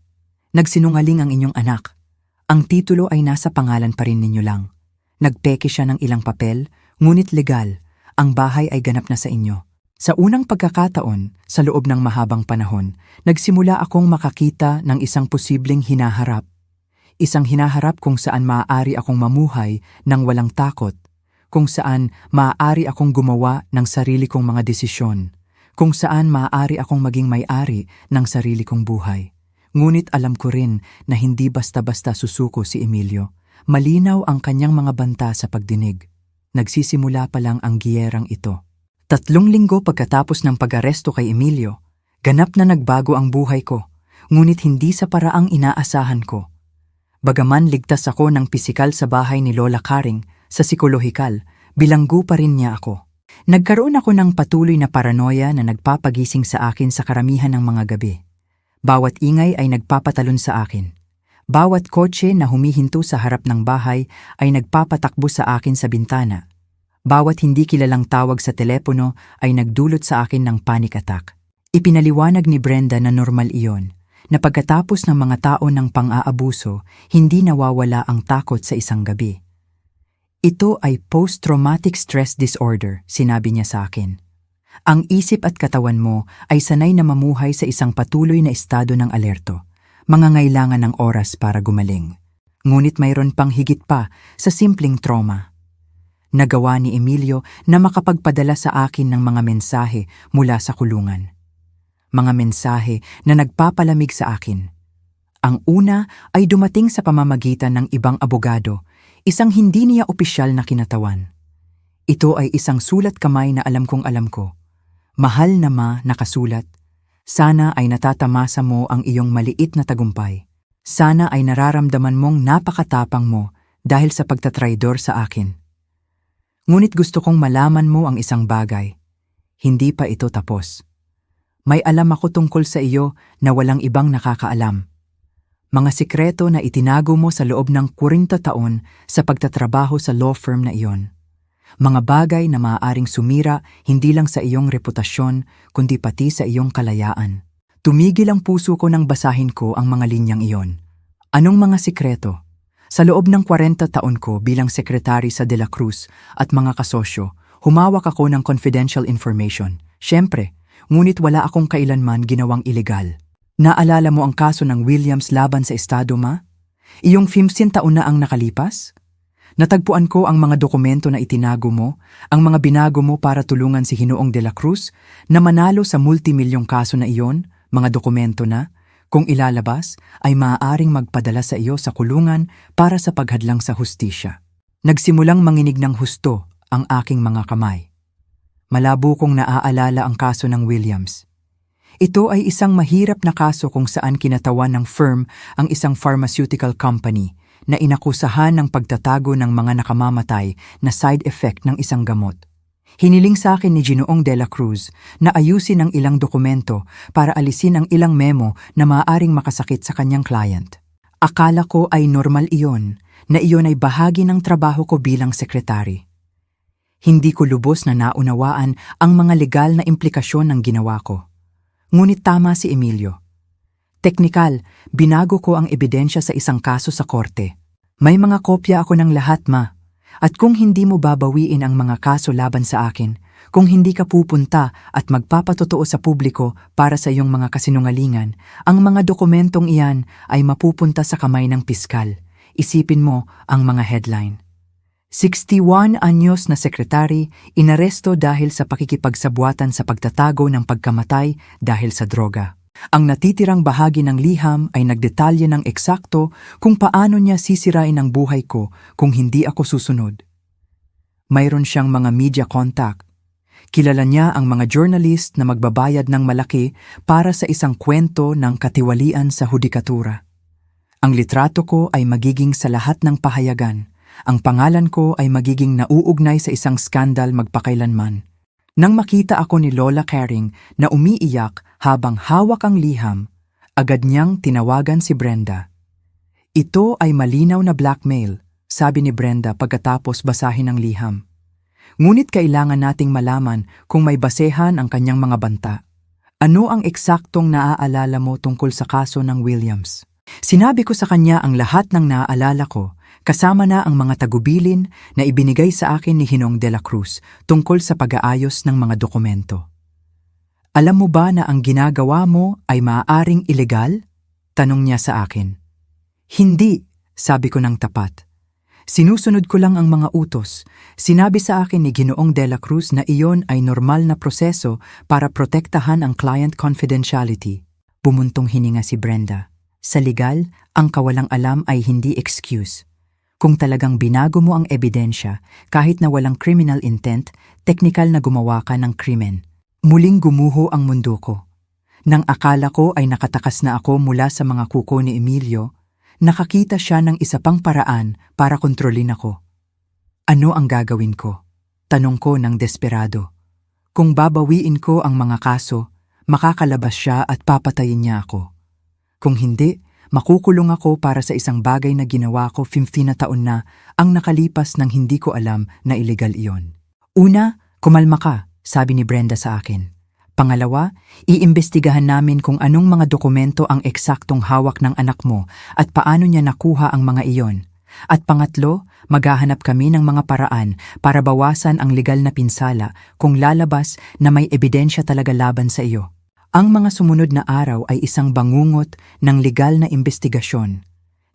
Nagsinungaling ang inyong anak. Ang titulo ay nasa pangalan pa rin ninyo lang. Nagpeke siya ng ilang papel, ngunit legal, ang bahay ay ganap na sa inyo. Sa unang pagkakataon, sa loob ng mahabang panahon, nagsimula akong makakita ng isang posibleng hinaharap. Isang hinaharap kung saan maaari akong mamuhay ng walang takot, kung saan maaari akong gumawa ng sarili kong mga desisyon, kung saan maaari akong maging may-ari ng sarili kong buhay. Ngunit alam ko rin na hindi basta-basta susuko si Emilio. Malinaw ang kanyang mga banta sa pagdinig. Nagsisimula pa lang ang giyerang ito. 3 linggo pagkatapos ng pag-aresto kay Emilio, ganap na nagbago ang buhay ko, ngunit hindi sa paraang inaasahan ko. Bagaman ligtas ako ng pisikal sa bahay ni Lola Karing, sa psikolohikal, bilanggo pa rin niya ako. Nagkaroon ako ng patuloy na paranoia na nagpapagising sa akin sa karamihan ng mga gabi. Bawat ingay ay nagpapatalon sa akin. Bawat kotse na humihinto sa harap ng bahay ay nagpapatakbo sa akin sa bintana. Bawat hindi kilalang tawag sa telepono ay nagdulot sa akin ng panic attack. Ipinaliwanag ni Brenda na normal iyon, na pagkatapos ng mga tao ng pang-aabuso, hindi nawawala ang takot sa isang gabi. Ito ay post-traumatic stress disorder, sinabi niya sa akin. Ang isip at katawan mo ay sanay na mamuhay sa isang patuloy na estado ng alerto, mangangailangan ng oras para gumaling. Ngunit mayroon pang higit pa sa simpleng trauma. Nagawa ni Emilio na makapagpadala sa akin ng mga mensahe mula sa kulungan. Mga mensahe na nagpapalamig sa akin. Ang una ay dumating sa pamamagitan ng ibang abogado, isang hindi niya opisyal na kinatawan. Ito ay isang sulat kamay na alam kong alam ko. Mahal na ma, nakasulat. Sana ay natatamasa mo ang iyong maliit na tagumpay. Sana ay nararamdaman mong napakatapang mo dahil sa pagtatraidor sa akin. Ngunit gusto kong malaman mo ang isang bagay. Hindi pa ito tapos. May alam ako tungkol sa iyo na walang ibang nakakaalam. Mga sikreto na itinago mo sa loob ng 40 taon sa pagtatrabaho sa law firm na iyon. Mga bagay na maaaring sumira hindi lang sa iyong reputasyon, kundi pati sa iyong kalayaan. Tumigil ang puso ko nang basahin ko ang mga linyang iyon. Anong mga sikreto? Sa loob ng 40 taon ko bilang sekretary sa De La Cruz at mga kasosyo, humawak ako ng confidential information. Siyempre, ngunit wala akong kailanman ginawang ilegal. Naalala mo ang kaso ng Williams laban sa Estado, ma? Iyong 15 taon na ang nakalipas? Natagpuan ko ang mga dokumento na itinago mo, ang mga binago mo para tulungan si Ginoong De La Cruz na manalo sa multimilyong kaso na iyon, mga dokumento na, kung ilalabas, ay maaaring magpadala sa iyo sa kulungan para sa paghadlang sa hustisya. Nagsimulang manginig ng husto ang aking mga kamay. Malabo kong naaalala ang kaso ng Williams. Ito ay isang mahirap na kaso kung saan kinatawan ng firm ang isang pharmaceutical company na inakusahan ng pagtatago ng mga nakamamatay na side effect ng isang gamot. Hiniling sa akin ni Ginoong De La Cruz na ayusin ang ilang dokumento para alisin ang ilang memo na maaaring makasakit sa kanyang client. Akala ko ay normal iyon, na iyon ay bahagi ng trabaho ko bilang sekretary. Hindi ko lubos na naunawaan ang mga legal na implikasyon ng ginawa ko. Ngunit tama si Emilio. Teknikal, binago ko ang ebidensya sa isang kaso sa korte. May mga kopya ako ng lahat, ma. At kung hindi mo babawiin ang mga kaso laban sa akin, kung hindi ka pupunta at magpapatotoo sa publiko para sa iyong mga kasinungalingan, ang mga dokumentong iyan ay mapupunta sa kamay ng piskal. Isipin mo ang mga headline. 61 anyos na sekretary, inaresto dahil sa pakikipagsabwatan sa pagtatago ng pagkamatay dahil sa droga. Ang natitirang bahagi ng liham ay nagdetalye ng eksakto kung paano niya sisirain ang buhay ko kung hindi ako susunod. Mayroon siyang mga media contact. Kilala niya ang mga journalist na magbabayad ng malaki para sa isang kwento ng katiwalian sa hudikatura. Ang litrato ko ay magiging sa lahat ng pahayagan. Ang pangalan ko ay magiging nauugnay sa isang skandal magpakailanman. Nang makita ako ni Lola Karing na umiiyak habang hawak ang liham, agad niyang tinawagan si Brenda. Ito ay malinaw na blackmail, sabi ni Brenda pagkatapos basahin ang liham. Ngunit kailangan nating malaman kung may basehan ang kanyang mga banta. Ano ang eksaktong naaalala mo tungkol sa kaso ng Williams? Sinabi ko sa kanya ang lahat ng naaalala ko, kasama na ang mga tagubilin na ibinigay sa akin ni Ginoong De La Cruz tungkol sa pag-aayos ng mga dokumento. Alam mo ba na ang ginagawa mo ay maaaring ilegal? Tanong niya sa akin. Hindi, sabi ko ng tapat. Sinusunod ko lang ang mga utos. Sinabi sa akin ni Ginoong De La Cruz na iyon ay normal na proseso para protektahan ang client confidentiality. Bumuntong hininga si Brenda. Sa legal, ang kawalang alam ay hindi excuse. Kung talagang binago mo ang ebidensya, kahit na walang criminal intent, teknikal na gumawa ka ng krimen. Muling gumuho ang mundo ko. Nang akala ko ay nakatakas na ako mula sa mga kuko ni Emilio, nakakita siya ng isa pang paraan para kontrolin ako. Ano ang gagawin ko? Tanong ko ng desperado. Kung babawiin ko ang mga kaso, makakalabas siya at papatayin niya ako. Kung hindi, makukulong ako para sa isang bagay na ginawa ko 15 na taon na ang nakalipas nang hindi ko alam na illegal iyon. Una, kumalma ka, sabi ni Brenda sa akin. Pangalawa, iimbestigahan namin kung anong mga dokumento ang eksaktong hawak ng anak mo at paano niya nakuha ang mga iyon. At pangatlo, maghahanap kami ng mga paraan para bawasan ang legal na pinsala kung lalabas na may ebidensya talaga laban sa iyo. Ang mga sumunod na araw ay isang bangungot ng legal na imbestigasyon.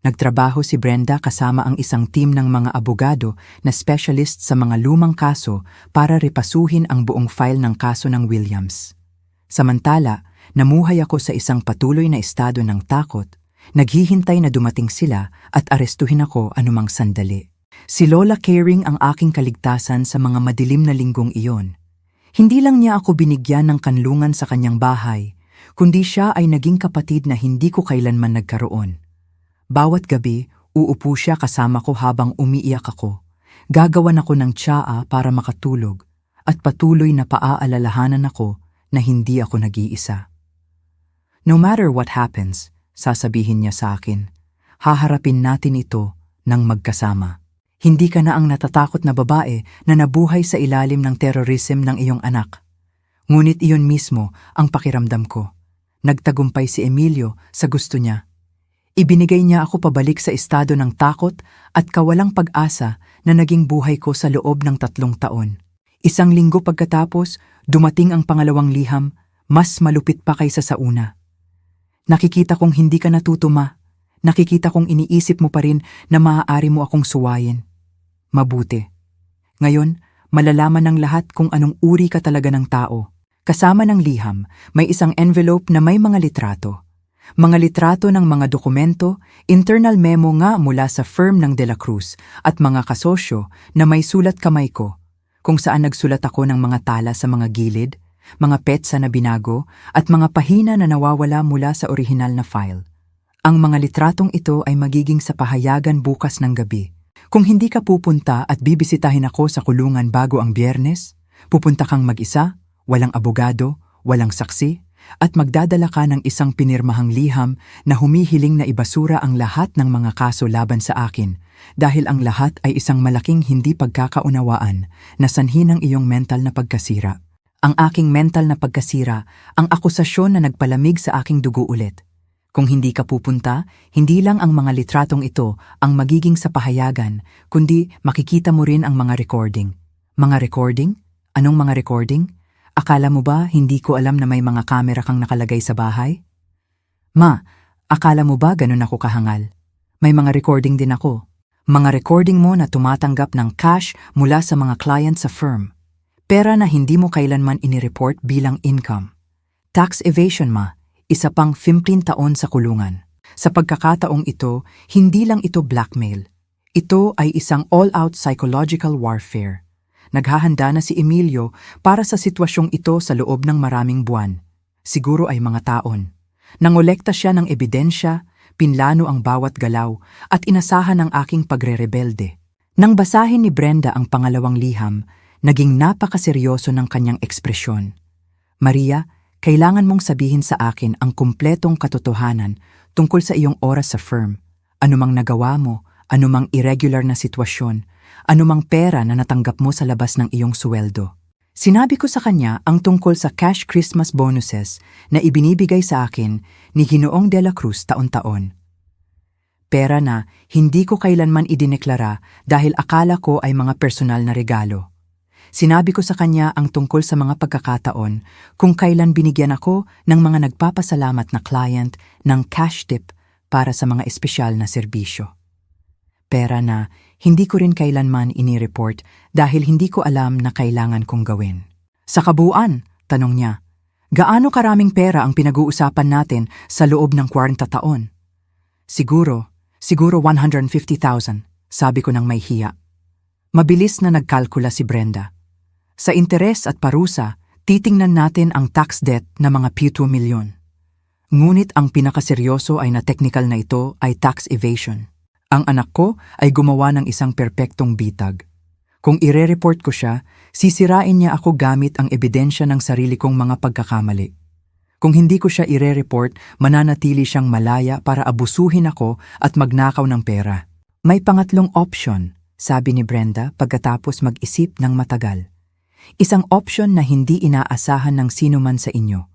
Nagtrabaho si Brenda kasama ang isang team ng mga abogado na specialist sa mga lumang kaso para repasuhin ang buong file ng kaso ng Williams. Samantala, namuhay ako sa isang patuloy na estado ng takot. Naghihintay na dumating sila at arestuhin ako anumang sandali. Si Lola Caring ang aking kaligtasan sa mga madilim na linggong iyon. Hindi lang niya ako binigyan ng kanlungan sa kanyang bahay, kundi siya ay naging kapatid na hindi ko kailanman nagkaroon. Bawat gabi, uupo siya kasama ko habang umiiyak ako. Gagawan ako ng tsaa para makatulog at patuloy na paaalalahanan ako na hindi ako nag-iisa. No matter what happens, sasabihin niya sa akin, haharapin natin ito ng magkasama. Hindi ka na ang natatakot na babae na nabuhay sa ilalim ng terrorism ng iyong anak. Ngunit iyon mismo ang pakiramdam ko. Nagtagumpay si Emilio sa gusto niya. Ibinigay niya ako pabalik sa estado ng takot at kawalang pag-asa na naging buhay ko sa loob ng 3 taon. Isang linggo pagkatapos, dumating ang pangalawang liham, mas malupit pa kaysa sa una. Nakikita kong hindi ka natutuma. Nakikita kong iniisip mo pa rin na maaari mo akong suwayin. Mabuti. Ngayon, malalaman ng lahat kung anong uri ka talaga ng tao. Kasama ng liham, may isang envelope na may mga litrato. Mga litrato ng mga dokumento, internal memo nga mula sa firm ng De La Cruz at mga kasosyo na may sulat kamay ko, kung saan nagsulat ako ng mga tala sa mga gilid, mga petsa na binago at mga pahina na nawawala mula sa orihinal na file. Ang mga litratong ito ay magiging sa pahayagan bukas ng gabi. Kung hindi ka pupunta at bibisitahin ako sa kulungan bago ang Biyernes, pupunta kang mag-isa, walang abogado, walang saksi, at magdadala ka ng isang pinirmahang liham na humihiling na ibasura ang lahat ng mga kaso laban sa akin dahil ang lahat ay isang malaking hindi pagkakaunawaan na sanhi ng iyong mental na pagkasira. Ang aking mental na pagkasira, ang akusasyon na nagpalamig sa aking dugo ulit. Kung hindi ka pupunta, hindi lang ang mga litratong ito ang magiging sa pahayagan, kundi makikita mo rin ang mga recording. Mga recording? Anong mga recording? Akala mo ba hindi ko alam na may mga kamera kang nakalagay sa bahay? Ma, akala mo ba ganun ako kahangal? May mga recording din ako. Mga recording mo na tumatanggap ng cash mula sa mga client sa firm. Pera na hindi mo kailanman inireport bilang income. Tax evasion, ma, isa pang 15 taon sa kulungan. Sa pagkakataong ito, hindi lang ito blackmail. Ito ay isang all-out psychological warfare. Naghahanda na si Emilio para sa sitwasyong ito sa loob ng maraming buwan. Siguro ay mga taon. Nangolekta siya ng ebidensya, pinlano ang bawat galaw, at inasahan ang aking pagre-rebelde. Nang basahin ni Brenda ang pangalawang liham, naging napakaseryoso ng kanyang ekspresyon. Maria, kailangan mong sabihin sa akin ang kumpletong katotohanan tungkol sa iyong oras sa firm. Anumang nagawa mo, anumang irregular na sitwasyon, anumang pera na natanggap mo sa labas ng iyong suweldo. Sinabi ko sa kanya ang tungkol sa cash Christmas bonuses na ibinibigay sa akin ni Ginoong De La Cruz taon-taon. Pera na hindi ko kailanman idineklara dahil akala ko ay mga personal na regalo. Sinabi ko sa kanya ang tungkol sa mga pagkakataon kung kailan binigyan ako ng mga nagpapasalamat na client ng cash tip para sa mga espesyal na serbisyo. Pera na hindi ko rin kailanman inireport dahil hindi ko alam na kailangan kong gawin. Sa kabuuan, tanong niya, gaano karaming pera ang pinag-uusapan natin sa loob ng 40 taon? Siguro 150,000. sabi ko nang may hiya. Mabilis na nagkalkula si Brenda. Sa interes at parusa, titingnan natin ang tax debt na mga 2 milyon. Ngunit ang pinakaseryoso ay na technical na ito ay tax evasion. Ang anak ko ay gumawa ng isang perpektong bitag. Kung ire-report ko siya, sisirain niya ako gamit ang ebidensya ng sarili kong mga pagkakamali. Kung hindi ko siya ire-report, mananatili siyang malaya para abusuhin ako at magnakaw ng pera. May pangatlong option, sabi ni Brenda pagkatapos mag-isip ng matagal. Isang option na hindi inaasahan ng sino man sa inyo.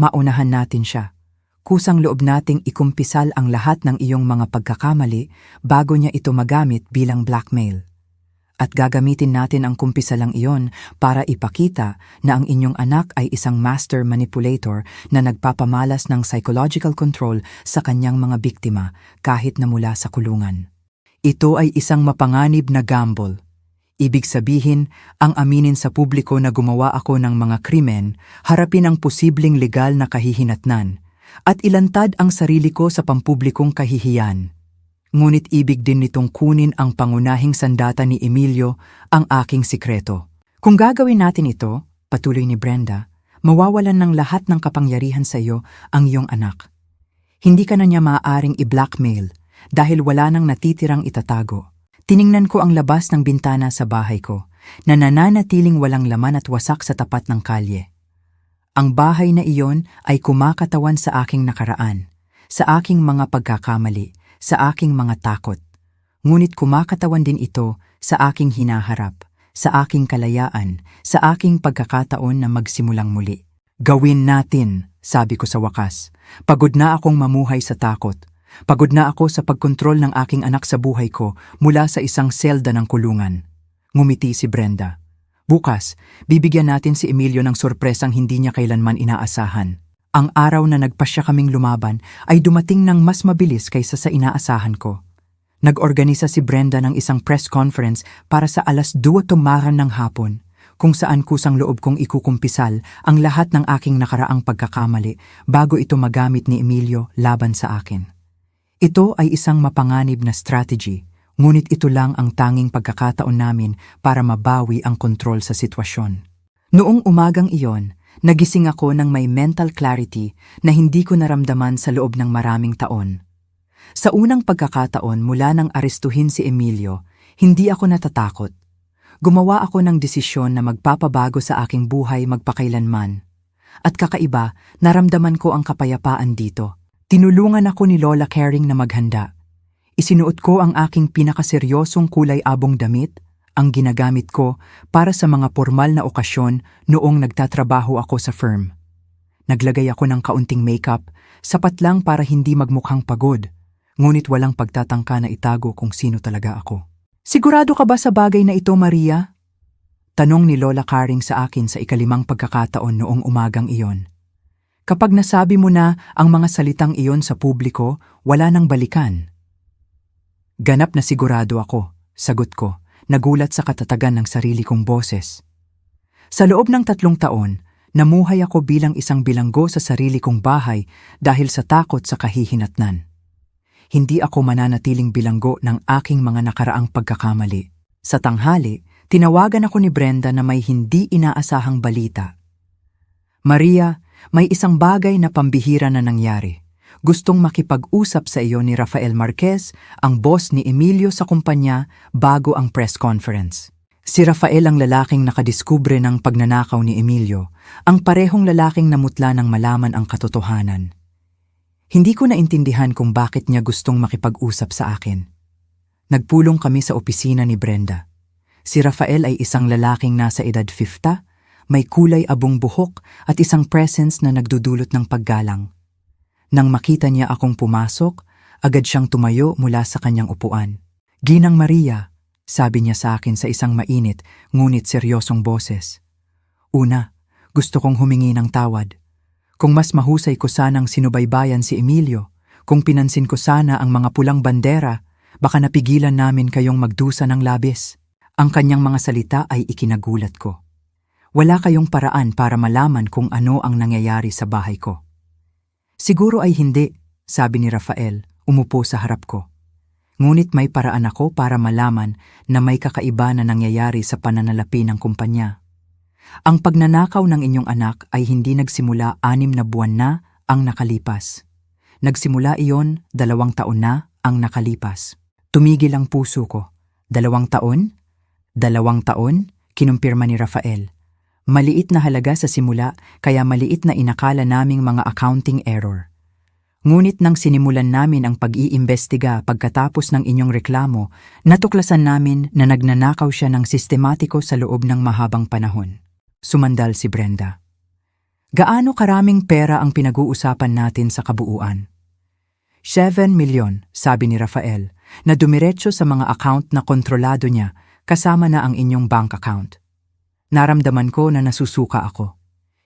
Maunahan natin siya. Kusang loob nating ikumpisal ang lahat ng iyong mga pagkakamali bago niya ito magamit bilang blackmail. At gagamitin natin ang kumpisalang iyon para ipakita na ang inyong anak ay isang master manipulator na nagpapamalas ng psychological control sa kanyang mga biktima kahit na mula sa kulungan. Ito ay isang mapanganib na gamble. Ibig sabihin, ang aminin sa publiko na gumawa ako ng mga krimen, harapin ang posibleng legal na kahihinatnan, at ilantad ang sarili ko sa pampublikong kahihiyan. Ngunit ibig din nitong kunin ang pangunahing sandata ni Emilio, ang aking sikreto. Kung gagawin natin ito, patuloy ni Brenda, mawawalan ng lahat ng kapangyarihan sa iyo ang iyong anak. Hindi ka na niya maaaring i-blackmail dahil wala nang natitirang itatago. Tiningnan ko ang labas ng bintana sa bahay ko na nananatiling walang laman at wasak sa tapat ng kalye. Ang bahay na iyon ay kumakatawan sa aking nakaraan, sa aking mga pagkakamali, sa aking mga takot. Ngunit kumakatawan din ito sa aking hinaharap, sa aking kalayaan, sa aking pagkakataon na magsimulang muli. Gawin natin, sabi ko sa wakas. Pagod na akong mamuhay sa takot. Pagod na ako sa pagkontrol ng aking anak sa buhay ko mula sa isang selda ng kulungan. Ngumiti si Brenda. Bukas, bibigyan natin si Emilio ng sorpresang hindi niya kailanman inaasahan. Ang araw na nagpasya kaming lumaban ay dumating ng mas mabilis kaysa sa inaasahan ko. Nag-organisa si Brenda ng isang press conference para sa 2:00 ng hapon, kung saan kusang loob kong ikukumpisal ang lahat ng aking nakaraang pagkakamali bago ito magamit ni Emilio laban sa akin. Ito ay isang mapanganib na strategy, ngunit ito lang ang tanging pagkakataon namin para mabawi ang kontrol sa sitwasyon. Noong umagang iyon, nagising ako ng may mental clarity na hindi ko naramdaman sa loob ng maraming taon. Sa unang pagkakataon mula nang arestuhin si Emilio, hindi ako natatakot. Gumawa ako ng desisyon na magpapabago sa aking buhay magpakailanman. At kakaiba, naramdaman ko ang kapayapaan dito. Tinulungan ako ni Lola Caring na maghanda. Isinuot ko ang aking pinakaseryosong kulay-abong damit, ang ginagamit ko para sa mga formal na okasyon noong nagtatrabaho ako sa firm. Naglagay ako ng kaunting makeup, sapat lang para hindi magmukhang pagod, ngunit walang pagtatangka na itago kung sino talaga ako. Sigurado ka ba sa bagay na ito, Maria? Tanong ni Lola Caring sa akin sa 5th pagkakataon noong umagang iyon. Kapag nasabi mo na ang mga salitang iyon sa publiko, wala nang balikan. Ganap na sigurado ako, sagot ko. Nagulat sa katatagan ng sarili kong boses. Sa loob ng 3 taon, namuhay ako bilang isang bilanggo sa sarili kong bahay dahil sa takot sa kahihinatnan. Hindi ako mananatiling bilanggo ng aking mga nakaraang pagkakamali. Sa tanghali, tinawagan ako ni Brenda na may hindi inaasahang balita. Maria, may isang bagay na pambihira na nangyari. Gustong makipag-usap sa iyo ni Rafael Marquez, ang boss ni Emilio sa kumpanya, bago ang press conference. Si Rafael ang lalaking nakadiskubre ng pagnanakaw ni Emilio, ang parehong lalaking namutla ng malaman ang katotohanan. Hindi ko naintindihan kung bakit niya gustong makipag-usap sa akin. Nagpulong kami sa opisina ni Brenda. Si Rafael ay isang lalaking nasa edad 50, may kulay abong buhok at isang presence na nagdudulot ng paggalang. Nang makita niya akong pumasok, agad siyang tumayo mula sa kanyang upuan. Ginang Maria, sabi niya sa akin sa isang mainit ngunit seryosong boses. Una, gusto kong humingi ng tawad. Kung mas mahusay ko sanang sinubaybayan si Emilio, kung pinansin ko sana ang mga pulang bandera, baka napigilan namin kayong magdusa ng labis. Ang kanyang mga salita ay ikinagulat ko. Wala kayong paraan para malaman kung ano ang nangyayari sa bahay ko. Siguro ay hindi, sabi ni Rafael, umupo sa harap ko. Ngunit may paraan ako para malaman na may kakaiba na nangyayari sa pananalapi ng kumpanya. Ang pagnanakaw ng inyong anak ay hindi nagsimula 6 na buwan na ang nakalipas. Nagsimula iyon 2 taon na ang nakalipas. Tumigil ang puso ko. 2 taon? 2 taon? Kinumpirma ni Rafael. Maliit na halaga sa simula kaya maliit na inakala naming mga accounting error. Ngunit nang sinimulan namin ang pag-iimbestiga pagkatapos ng inyong reklamo, natuklasan namin na nagnanakaw siya ng sistematiko sa loob ng mahabang panahon. Sumandal si Brenda. Gaano karaming pera ang pinag-uusapan natin sa kabuuan? 7 milyon, sabi ni Rafael, na dumiretso sa mga account na kontrolado niya kasama na ang inyong bank account. Naramdaman ko na nasusuka ako.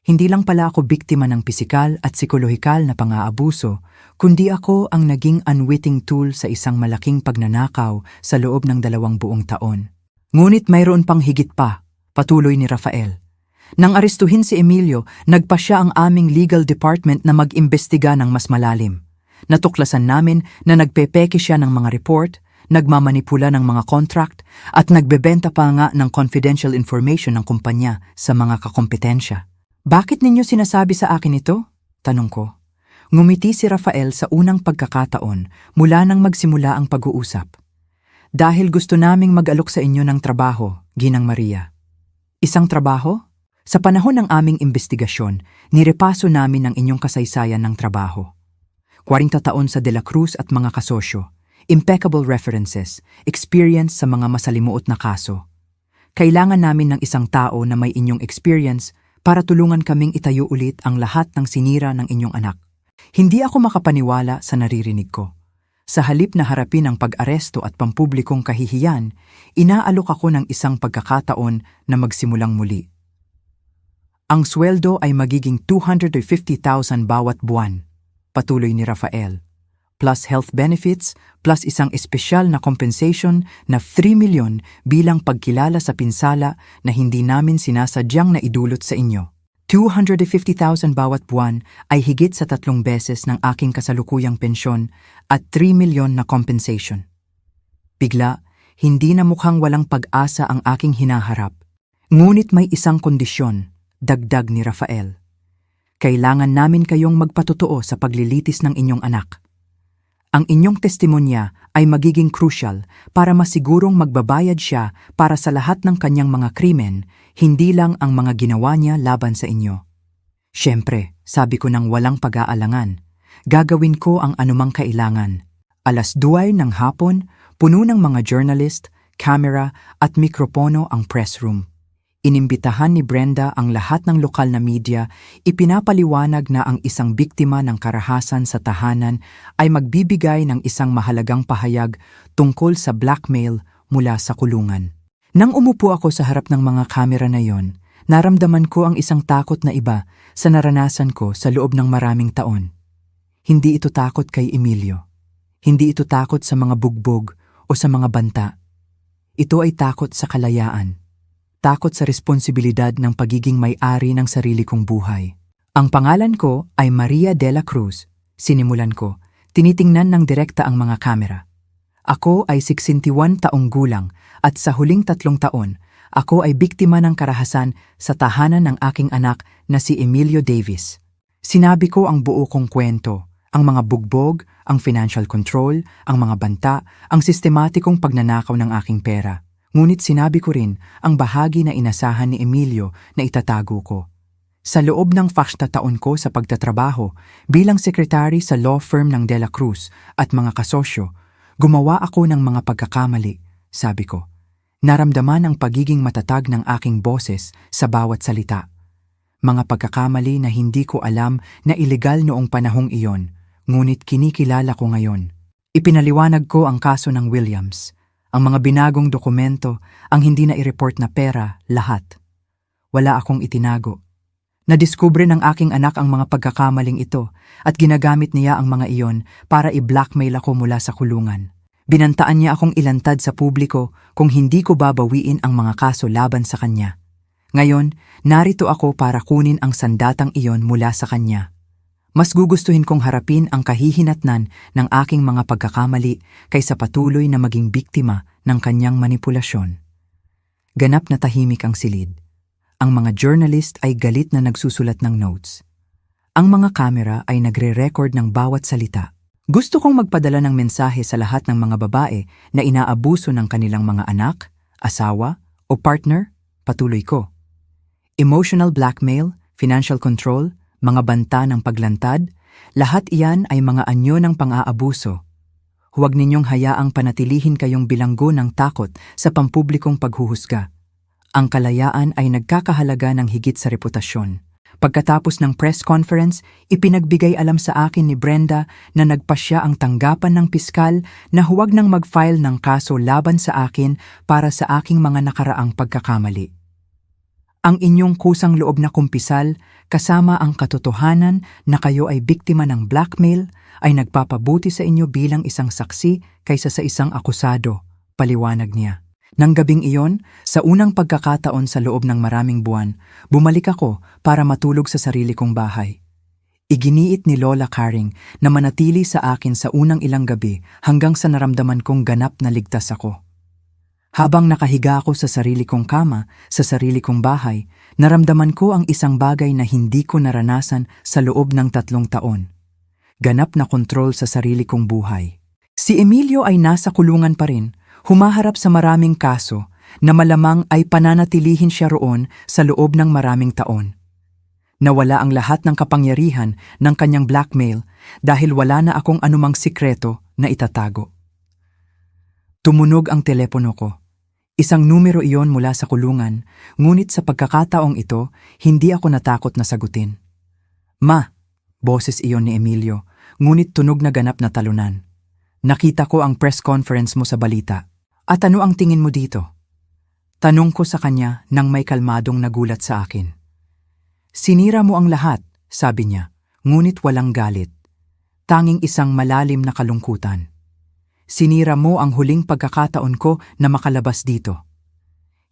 Hindi lang pala ako biktima ng pisikal at psikolohikal na pang-aabuso, kundi ako ang naging unwitting tool sa isang malaking pagnanakaw sa loob ng 2 buong taon. Ngunit mayroon pang higit pa, patuloy ni Rafael. Nang arestuhin si Emilio, nagpa siya ang aming legal department na mag-imbestiga ng mas malalim. Natuklasan namin na nagpepeke siya ng mga report, nagmamanipula ng mga contract, at nagbebenta pa nga ng confidential information ng kumpanya sa mga kakompetensya. Bakit ninyo sinasabi sa akin ito? Tanong ko. Ngumiti si Rafael sa unang pagkakataon mula nang magsimula ang pag-uusap. Dahil gusto naming mag-alok sa inyo ng trabaho, Ginang Maria. Isang trabaho? Sa panahon ng aming investigasyon, nirepaso namin ang inyong kasaysayan ng trabaho. 40 taon sa De La Cruz at mga kasosyo, impeccable references, experience sa mga masalimuot na kaso. Kailangan namin ng isang tao na may inyong experience para tulungan kaming itayo ulit ang lahat ng sinira ng inyong anak. Hindi ako makapaniwala sa naririnig ko. Sa halip na harapin ang pag-aresto at pampublikong kahihiyan, inaalok ako ng isang pagkakataon na magsimulang muli. Ang sweldo ay magiging 250,000 bawat buwan, patuloy ni Rafael, plus health benefits, plus isang espesyal na compensation na 3 milyon bilang pagkilala sa pinsala na hindi namin sinasadyang na idulot sa inyo. 250,000 bawat buwan ay higit sa 3 beses ng aking kasalukuyang pensyon at 3 milyon na compensation. Bigla, hindi na mukhang walang pag-asa ang aking hinaharap. Ngunit may isang kondisyon, dagdag ni Rafael. Kailangan namin kayong magpatotoo sa paglilitis ng inyong anak. Ang inyong testimonya ay magiging crucial para masigurong magbabayad siya para sa lahat ng kanyang mga krimen, hindi lang ang mga ginawa niya laban sa inyo. Siyempre, sabi ko nang walang pag-aalangan, gagawin ko ang anumang kailangan. 2:00 ng hapon, puno ng mga journalist, camera at mikropono ang press room. Inimbitahan ni Brenda ang lahat ng lokal na media, ipinapaliwanag na ang isang biktima ng karahasan sa tahanan ay magbibigay ng isang mahalagang pahayag tungkol sa blackmail mula sa kulungan. Nang umupo ako sa harap ng mga kamera na yon, naramdaman ko ang isang takot na iba sa naranasan ko sa loob ng maraming taon. Hindi ito takot kay Emilio. Hindi ito takot sa mga bugbog o sa mga banta. Ito ay takot sa kalayaan. Takot sa responsibilidad ng pagiging may-ari ng sarili kong buhay. Ang pangalan ko ay Maria de la Cruz. Sinimulan ko, tinitingnan ng direkta ang mga kamera. Ako ay 61 taong gulang at sa huling 3 taon, ako ay biktima ng karahasan sa tahanan ng aking anak na si Emilio Davis. Sinabi ko ang buo kong kwento, ang mga bugbog, ang financial control, ang mga banta, ang sistematikong pagnanakaw ng aking pera. Ngunit sinabi ko rin ang bahagi na inasahan ni Emilio na itatago ko. Sa loob ng 4 taon ko sa pagtatrabaho bilang sekretary sa law firm ng De La Cruz at mga kasosyo, gumawa ako ng mga pagkakamali, sabi ko. Naramdaman ang pagiging matatag ng aking boses sa bawat salita. Mga pagkakamali na hindi ko alam na ilegal noong panahong iyon, ngunit kinikilala ko ngayon. Ipinaliwanag ko ang kaso ng Williams. Ang mga binagong dokumento, ang hindi na i-report na pera, lahat. Wala akong itinago. Nadiskubre ng aking anak ang mga pagkakamaling ito at ginagamit niya ang mga iyon para i-blackmail ako mula sa kulungan. Binantaan niya akong ilantad sa publiko kung hindi ko babawiin ang mga kaso laban sa kanya. Ngayon, narito ako para kunin ang sandatang iyon mula sa kanya. Mas gugustuhin kong harapin ang kahihinatnan ng aking mga pagkakamali kaysa patuloy na maging biktima ng kanyang manipulasyon. Ganap na tahimik ang silid. Ang mga journalist ay galit na nagsusulat ng notes. Ang mga kamera ay nagre-record ng bawat salita. Gusto kong magpadala ng mensahe sa lahat ng mga babae na inaabuso ng kanilang mga anak, asawa, o partner, patuloy ko. Emotional blackmail, financial control, mga banta ng paglantad, lahat iyan ay mga anyo ng pang-aabuso. Huwag ninyong hayaang panatilihin kayong bilanggo ng takot sa pampublikong paghuhusga. Ang kalayaan ay nagkakahalaga ng higit sa reputasyon. Pagkatapos ng press conference, ipinagbigay alam sa akin ni Brenda na nagpasya ang tanggapan ng piskal na huwag nang mag-file ng kaso laban sa akin para sa aking mga nakaraang pagkakamali. Ang inyong kusang loob na kumpisal, kasama ang katotohanan na kayo ay biktima ng blackmail, ay nagpapabuti sa inyo bilang isang saksi kaysa sa isang akusado, paliwanag niya. Nang gabing iyon, sa unang pagkakataon sa loob ng maraming buwan, bumalik ako para matulog sa sarili kong bahay. Iginiit ni Lola Caring na manatili sa akin sa unang ilang gabi hanggang sa naramdaman kong ganap na ligtas ako. Habang nakahiga ako sa sarili kong kama, sa sarili kong bahay, naramdaman ko ang isang bagay na hindi ko naranasan sa loob ng 3 taon. Ganap na kontrol sa sarili kong buhay. Si Emilio ay nasa kulungan pa rin, humaharap sa maraming kaso na malamang ay pananatilihin siya roon sa loob ng maraming taon. Nawala ang lahat ng kapangyarihan ng kanyang blackmail dahil wala na akong anumang sikreto na itatago. Tumunog ang telepono ko. Isang numero iyon mula sa kulungan, ngunit sa pagkakataong ito, hindi ako natakot na sagutin. Ma, boses iyon ni Emilio, ngunit tunog na ganap na talunan. Nakita ko ang press conference mo sa balita. At ano ang tingin mo dito? Tanong ko sa kanya nang may kalmadong nagulat sa akin. Sinira mo ang lahat, sabi niya, ngunit walang galit. Tanging isang malalim na kalungkutan. Sinira mo ang huling pagkakataon ko na makalabas dito.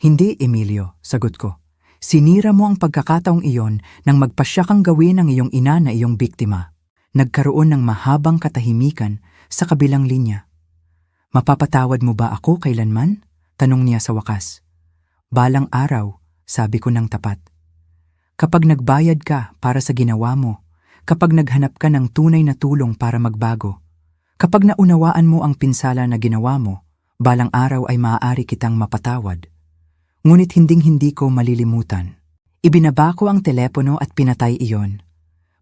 Hindi, Emilio, sagot ko. Sinira mo ang pagkakataong iyon nang magpasya kang gawin ang iyong ina na iyong biktima. Nagkaroon ng mahabang katahimikan sa kabilang linya. Mapapatawad mo ba ako kailanman? Tanong niya sa wakas. Balang araw, sabi ko ng tapat. Kapag nagbayad ka para sa ginawa mo, kapag naghanap ka ng tunay na tulong para magbago, kapag naunawaan mo ang pinsala na ginawa mo, balang araw ay maaari kitang mapatawad. Ngunit hinding-hindi ko malilimutan. Ibinaba ko ang telepono at pinatay iyon.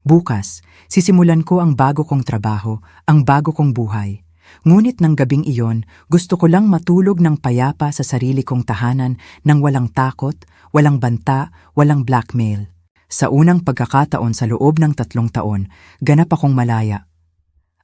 Bukas, sisimulan ko ang bago kong trabaho, ang bago kong buhay. Ngunit ng gabing iyon, gusto ko lang matulog ng payapa sa sarili kong tahanan nang walang takot, walang banta, walang blackmail. Sa unang pagkakataon sa loob ng 3 taon, ganap akong malaya.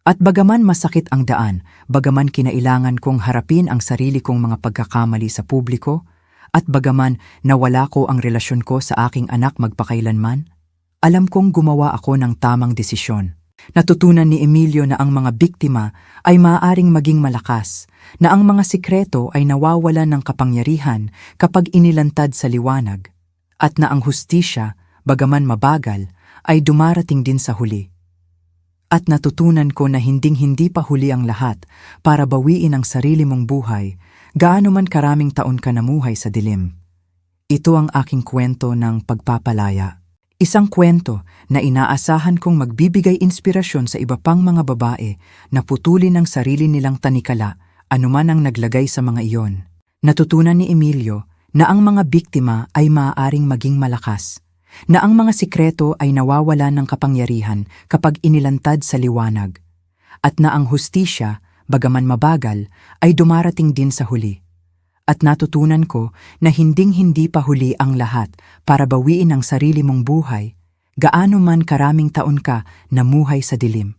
At bagaman masakit ang daan, bagaman kinailangan kong harapin ang sarili kong mga pagkakamali sa publiko, at bagaman nawala ko ang relasyon ko sa aking anak magpakailanman, alam kong gumawa ako ng tamang desisyon. Natutunan ni Emilio na ang mga biktima ay maaaring maging malakas, na ang mga sikreto ay nawawalan ng kapangyarihan kapag inilantad sa liwanag, at na ang hustisya, bagaman mabagal, ay dumarating din sa huli. At natutunan ko na hinding-hindi pa huli ang lahat para bawiin ang sarili mong buhay, gaano man karaming taon ka namuhay sa dilim. Ito ang aking kwento ng pagpapalaya. Isang kwento na inaasahan kong magbibigay inspirasyon sa iba pang mga babae na putulin ang sarili nilang tanikala anuman ang naglagay sa mga iyon. Natutunan ni Emilio na ang mga biktima ay maaaring maging malakas, na ang mga sikreto ay nawawala ng kapangyarihan kapag inilantad sa liwanag, at na ang hustisya, bagaman mabagal, ay dumarating din sa huli. At natutunan ko na hinding-hindi pa huli ang lahat para bawiin ang sarili mong buhay, gaano man karaming taon ka namuhay sa dilim.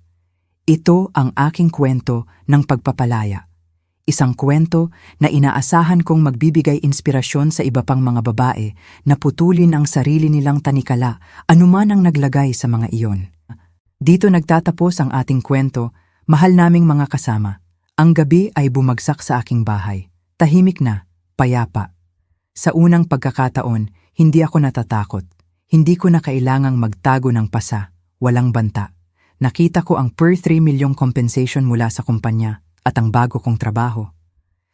Ito ang aking kwento ng pagpapalaya. Isang kwento na inaasahan kong magbibigay inspirasyon sa iba pang mga babae na putulin ang sarili nilang tanikala anuman ang naglagay sa mga iyon. Dito nagtatapos ang ating kwento, mahal naming mga kasama. Ang gabi ay bumagsak sa aking bahay. Tahimik na, payapa. Sa unang pagkakataon, hindi ako natatakot. Hindi ko na kailangang magtago ng pasa, walang banta. Nakita ko ang per 3 milyong compensation mula sa kumpanya at ang bago kong trabaho.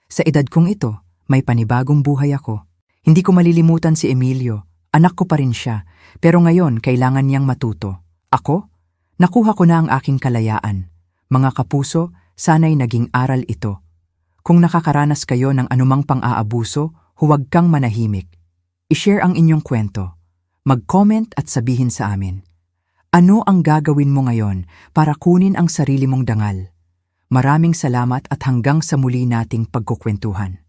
Sa edad kong ito, may panibagong buhay ako. Hindi ko malilimutan si Emilio, anak ko pa rin siya, pero ngayon kailangan niyang matuto. Ako? Nakuha ko na ang aking kalayaan. Mga kapuso, sana'y naging aral ito. Kung nakakaranas kayo ng anumang pang-aabuso, huwag kang manahimik. I-share ang inyong kwento. Mag-comment at sabihin sa amin. Ano ang gagawin mo ngayon para kunin ang sarili mong dangal? Maraming salamat at hanggang sa muli nating pagkukwentuhan.